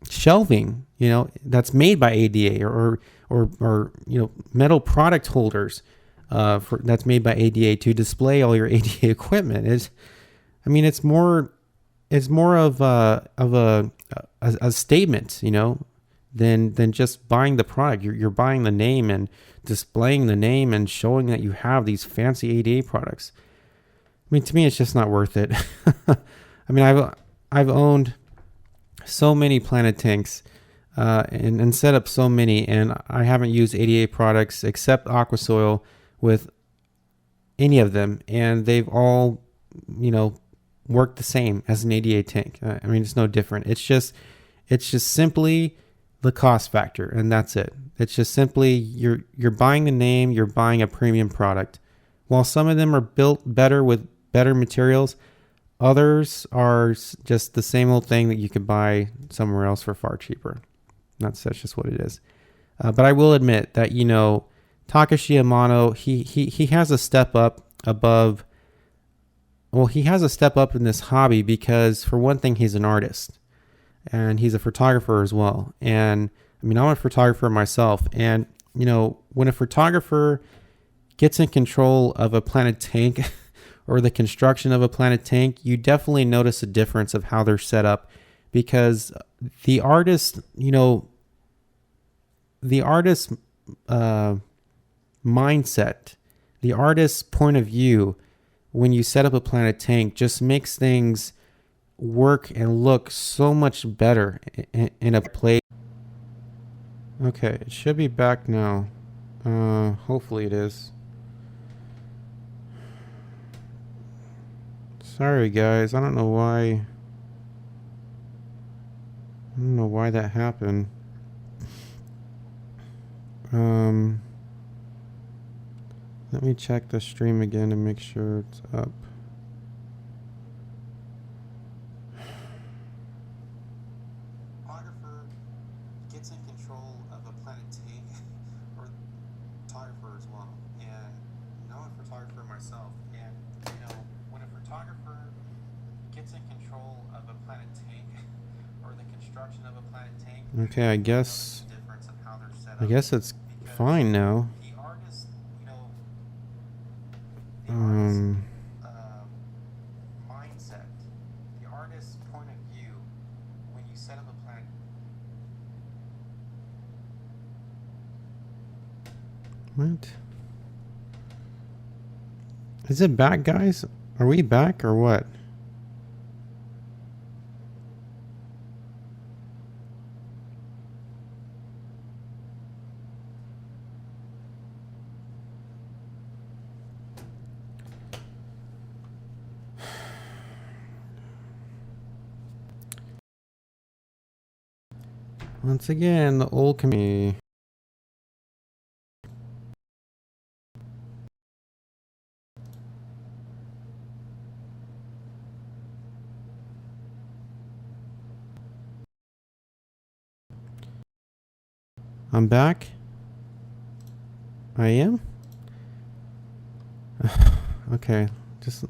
shelving, that's made by ADA or metal product holders that's made by ADA to display all your ADA equipment. It's more of a statement, than just buying the product. You're buying the name and displaying the name and showing that you have these fancy ADA products. To me, it's just not worth it. I've owned so many Planet tanks and set up so many, and I haven't used ADA products except Aquasoil with any of them, and they've all, worked the same as an ADA tank. It's no different. It's just simply the cost factor, and that's it. It's just simply you're buying the name, you're buying a premium product. While some of them are built better with better materials, others are just the same old thing that you could buy somewhere else for far cheaper. That's just what it is. But I will admit that, Takashi Amano, he has a step up above. Well, he has a step up in this hobby because, for one thing, he's an artist and he's a photographer as well. And I'm a photographer myself. And, when a photographer gets in control of a Planet tank or the construction of a Planet tank, you definitely notice a difference of how they're set up, because the artist, mindset, the artist's point of view when you set up a Planet tank just makes things work and look so much better in a play. Okay, it should be back now. Hopefully it is. Sorry guys, I don't know why that happened. Let me check the stream again to make sure it's up. Photographer gets in control of a Planet tank, or photographer as well. And I'm a photographer myself. And when a photographer gets in control of a Planet tank or the construction of a Planet tank, okay, I guess it's fine now. Mindset, the artist's point of view when you set up a Planet. What? Is it back, guys? Are we back or what? Once again, the old committee. I'm back. I am? Okay. Just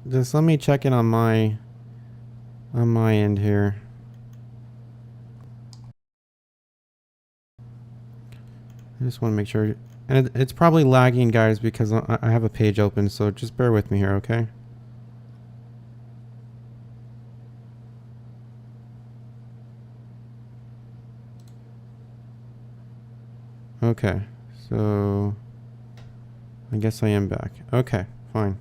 let me check it on my end here. I just want to make sure, and it's probably lagging, guys, because I have a page open, so just bear with me here, okay? Okay, so I guess I am back. Okay, fine.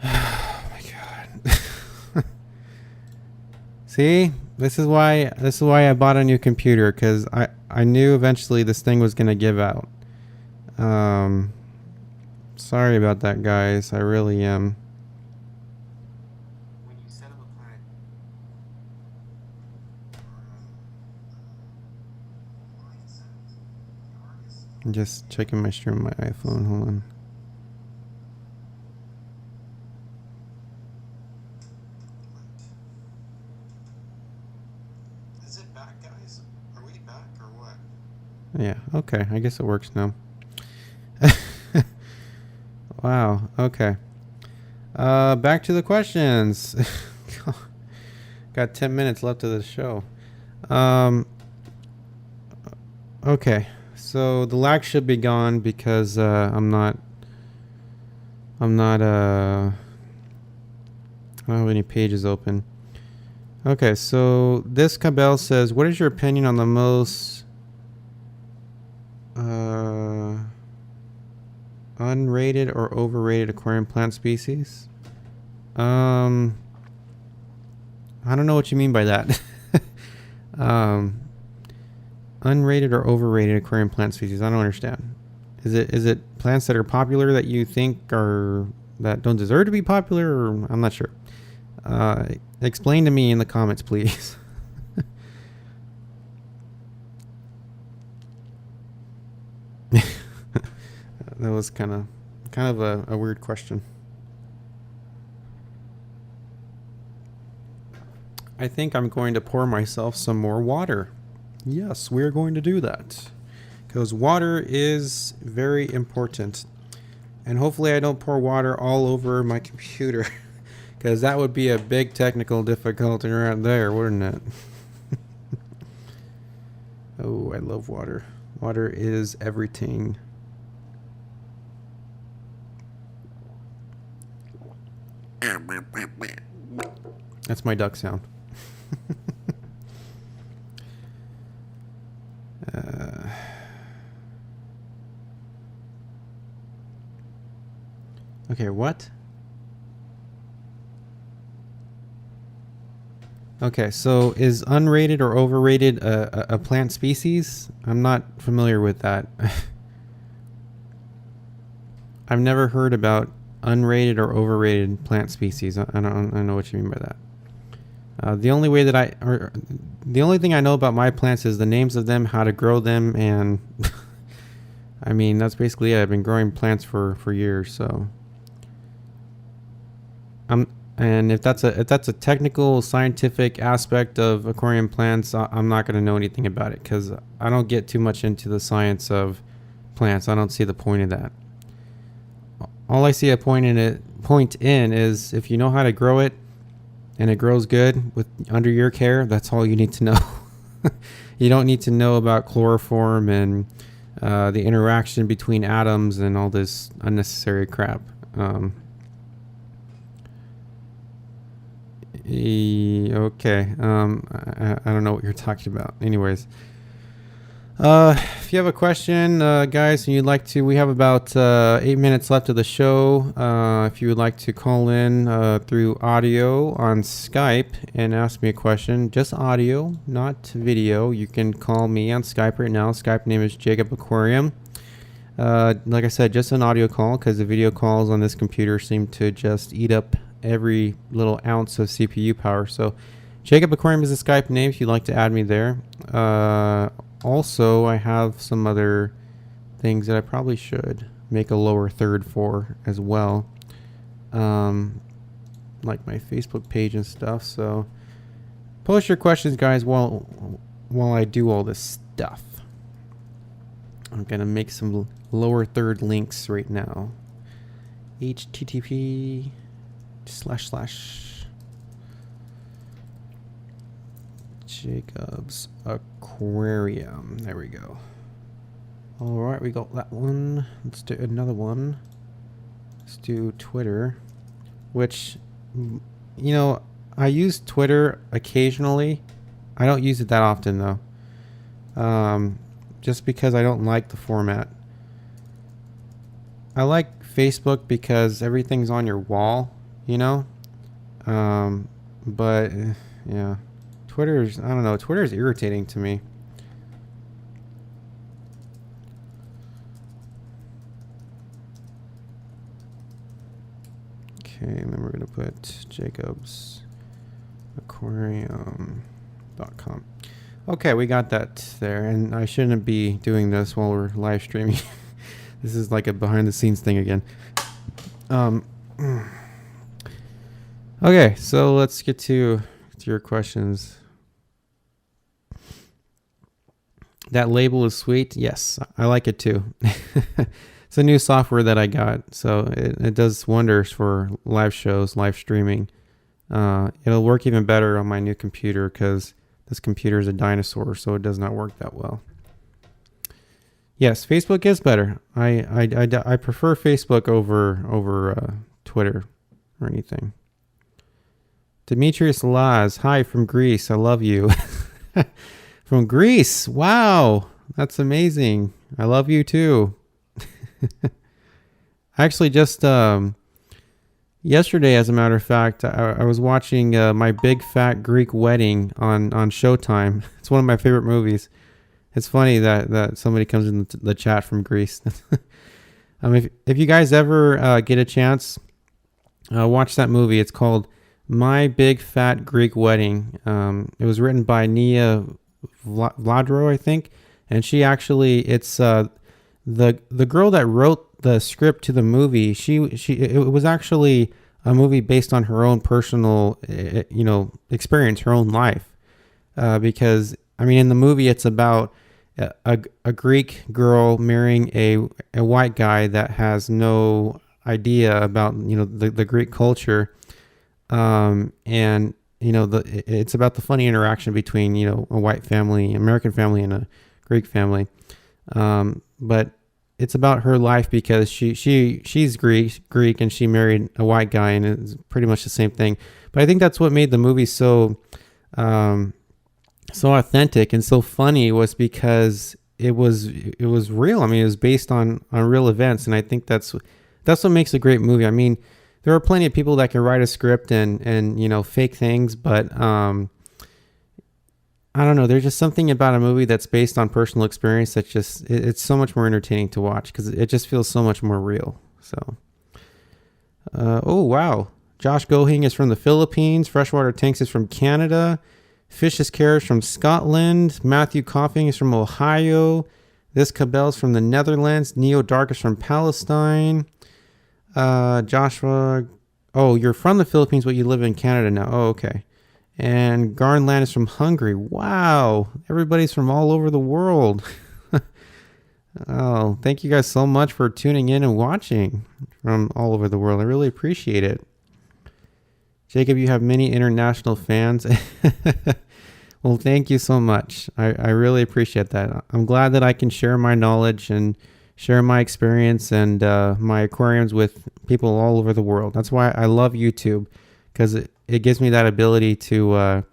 Oh my god. See? This is why I bought a new computer, because I knew eventually this thing was gonna give out. Sorry about that, guys. I really am. When you set up a Planet, I'm just checking my stream on my iPhone. Hold on. Is it back, guys? Are we back or what? Yeah, okay. I guess it works now. Wow, okay. Back to the questions. Got 10 minutes left of the show. Okay, so the lag should be gone because I don't have any pages open. Okay, so this Cabell says, what is your opinion on the most unrated or overrated aquarium plant species? I don't know what you mean by that. Unrated or overrated aquarium plant species? I don't understand. Is it plants that are popular that you think are that don't deserve to be popular, or I'm not sure. Explain to me in the comments, please. That was kind of a weird question. I think I'm going to pour myself some more water. Yes, we're going to do that. Because water is very important. And hopefully I don't pour water all over my computer. Because that would be a big technical difficulty right there, wouldn't it? Oh, I love water. Water is everything. That's my duck sound. Okay, what? Okay, so is unrated or overrated a plant species? I'm not familiar with that. I've never heard about unrated or overrated plant species. I don't know what you mean by that. The only thing I know about my plants is the names of them, how to grow them, and I mean that's basically it. I've been growing plants for years, so. And if that's a technical scientific aspect of aquarium plants, I'm not going to know anything about it because I don't get too much into the science of plants. I don't see the point of that. All I see a point in is if you know how to grow it and it grows good under your care, that's all you need to know. You don't need to know about chloroform and the interaction between atoms and all this unnecessary crap. Okay. I don't know what you're talking about. Anyways, if you have a question, guys, and you'd like to, we have about 8 minutes left of the show. If you would like to call in through audio on Skype and ask me a question, just audio, not video, you can call me on Skype right now. Skype name is Jacob Aquarium. Like I said, just an audio call because the video calls on this computer seem to just eat up every little ounce of CPU power. So Jacob Aquarium is a Skype name if you'd like to add me there. Also, I have some other things that I probably should make a lower third for as well. Like my Facebook page and stuff. So post your questions, guys, while I do all this stuff. I'm going to make some lower third links right now. http / Jacob's Aquarium. There we go. All right, we got that one. Let's do another one. Let's do Twitter, which, you know, I use Twitter occasionally. I don't use it that often though. Just because I don't like the format. I like Facebook because everything's on your wall, you know? But yeah, I don't know, Twitter's irritating to me. Okay, and then we're going to put jacobsaquarium.com. Okay, we got that there, and I shouldn't be doing this while we're live streaming. This is like a behind the scenes thing again. Okay, so let's get to your questions. That label is sweet. Yes, I like it too. It's a new software that I got, so it does wonders for live shows, live streaming. It'll work even better on my new computer because this computer is a dinosaur, so it does not work that well. Yes, Facebook is better. I prefer Facebook over Twitter or anything. Demetrius Laz, hi from Greece. I love you. From Greece. Wow. That's amazing. I love you too. Actually, just yesterday, as a matter of fact, I was watching My Big Fat Greek Wedding on Showtime. It's one of my favorite movies. It's funny that somebody comes in the chat from Greece. If you guys ever get a chance, watch that movie. It's called My Big Fat Greek Wedding. It was written by Nia Vladro, I think, and she actually, it's the girl that wrote the script to the movie. It was actually a movie based on her own personal, experience, her own life, because I mean, in the movie, it's about a Greek girl marrying a white guy that has no idea about the Greek culture, and it's about the funny interaction between a white family, American family, and a Greek family, but it's about her life because she's Greek and she married a white guy, and it's pretty much the same thing. But I think that's what made the movie so authentic and so funny, was because it was real. I mean, it was based on real events, and I think that's what makes a great movie. I mean, there are plenty of people that can write a script and fake things, but I don't know. There's just something about a movie that's based on personal experience that it's so much more entertaining to watch because it just feels so much more real. So, oh wow, Josh Gohing is from the Philippines. Freshwater Tanks is from Canada. Fish is Care from Scotland. Matthew Coughing is from Ohio. This Cabell's from the Netherlands. Neo Dark is from Palestine. Joshua, oh, you're from the Philippines, but you live in Canada now. Oh, okay. And Garnland is from Hungary. Wow, everybody's from all over the world. Oh, thank you guys so much for tuning in and watching from all over the world. I really appreciate it. Jacob, you have many international fans. Well, thank you so much. I really appreciate that. I'm glad that I can share my knowledge and share my experience and my aquariums with people all over the world. That's why I love YouTube, because it gives me that ability to,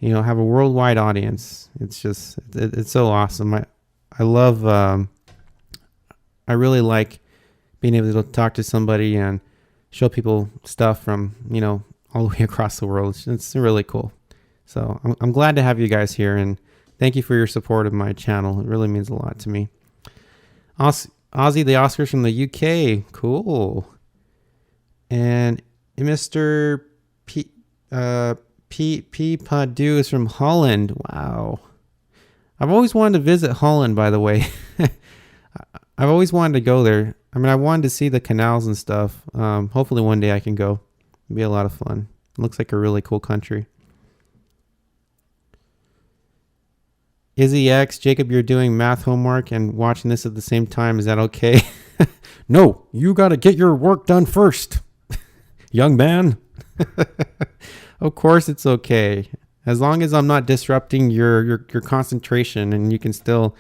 have a worldwide audience. It's just, it's so awesome. I love, I really like being able to talk to somebody and show people stuff from, all the way across the world. It's really cool. So I'm glad to have you guys here, and thank you for your support of my channel. It really means a lot to me. Ozzy the Oscars from the UK. Cool. And Mr. P Padu is from Holland. Wow. I've always wanted to visit Holland, by the way. I've always wanted to go there. I mean, I wanted to see the canals and stuff. Hopefully one day I can go. It'll be a lot of fun. It looks like a really cool country. Izzy X, Jacob, you're doing math homework and watching this at the same time. Is that okay? No, you got to get your work done first, young man. Of course it's okay. As long as I'm not disrupting your concentration and you can still,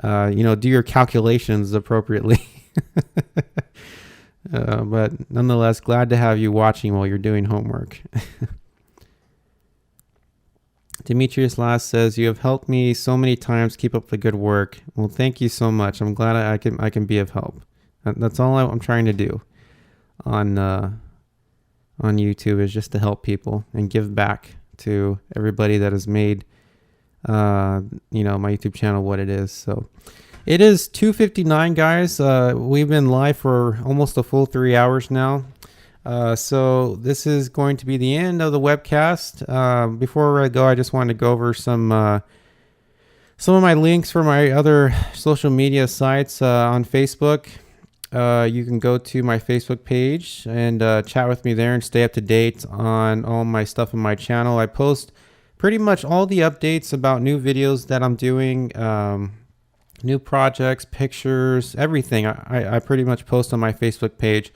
do your calculations appropriately. But nonetheless, glad to have you watching while you're doing homework. Demetrius Last says, you have helped me so many times. Keep up the good work. Well, thank you so much. I'm glad I can be of help. That's all I'm trying to do on YouTube, is just to help people and give back to everybody that has made my YouTube channel what it is. So it is 2:59, guys. We've been live for almost a full 3 hours now. So this is going to be the end of the webcast. Before I go, I just wanted to go over some of my links for my other social media sites. On Facebook, you can go to my Facebook page and chat with me there and stay up to date on all my stuff on my channel. I post pretty much all the updates about new videos that I'm doing, new projects, pictures, everything. I pretty much post on my Facebook page.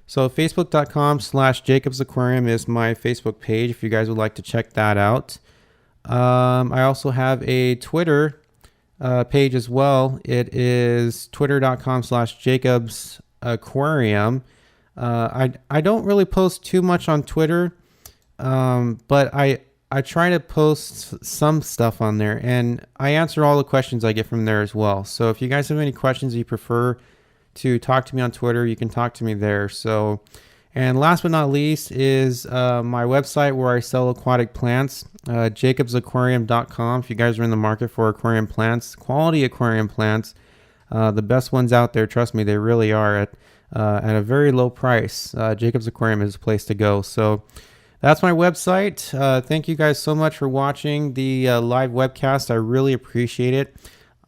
So facebook.com/Jacob's Aquarium is my Facebook page if you guys would like to check that out. I also have a Twitter page as well. It is twitter.com/JacobsAquarium. I don't really post too much on Twitter, but I try to post some stuff on there, and I answer all the questions I get from there as well. So if you guys have any questions you prefer to talk to me on Twitter, you can talk to me there. So, and last but not least is my website where I sell aquatic plants, jacobsaquarium.com. If you guys are in the market for aquarium plants, quality aquarium plants, the best ones out there, trust me, they really are at a very low price. Jacobs Aquarium is a place to go. So that's my website. Thank you guys so much for watching the live webcast. I really appreciate it.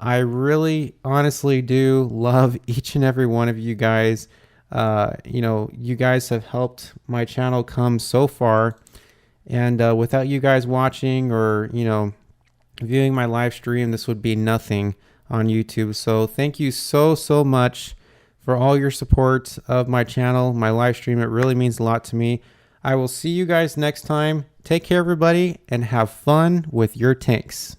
I really honestly do love each and every one of you guys. You guys have helped my channel come so far. And without you guys watching or, viewing my live stream, this would be nothing on YouTube. So thank you so much for all your support of my channel, my live stream. It really means a lot to me. I will see you guys next time. Take care, everybody, and have fun with your tanks.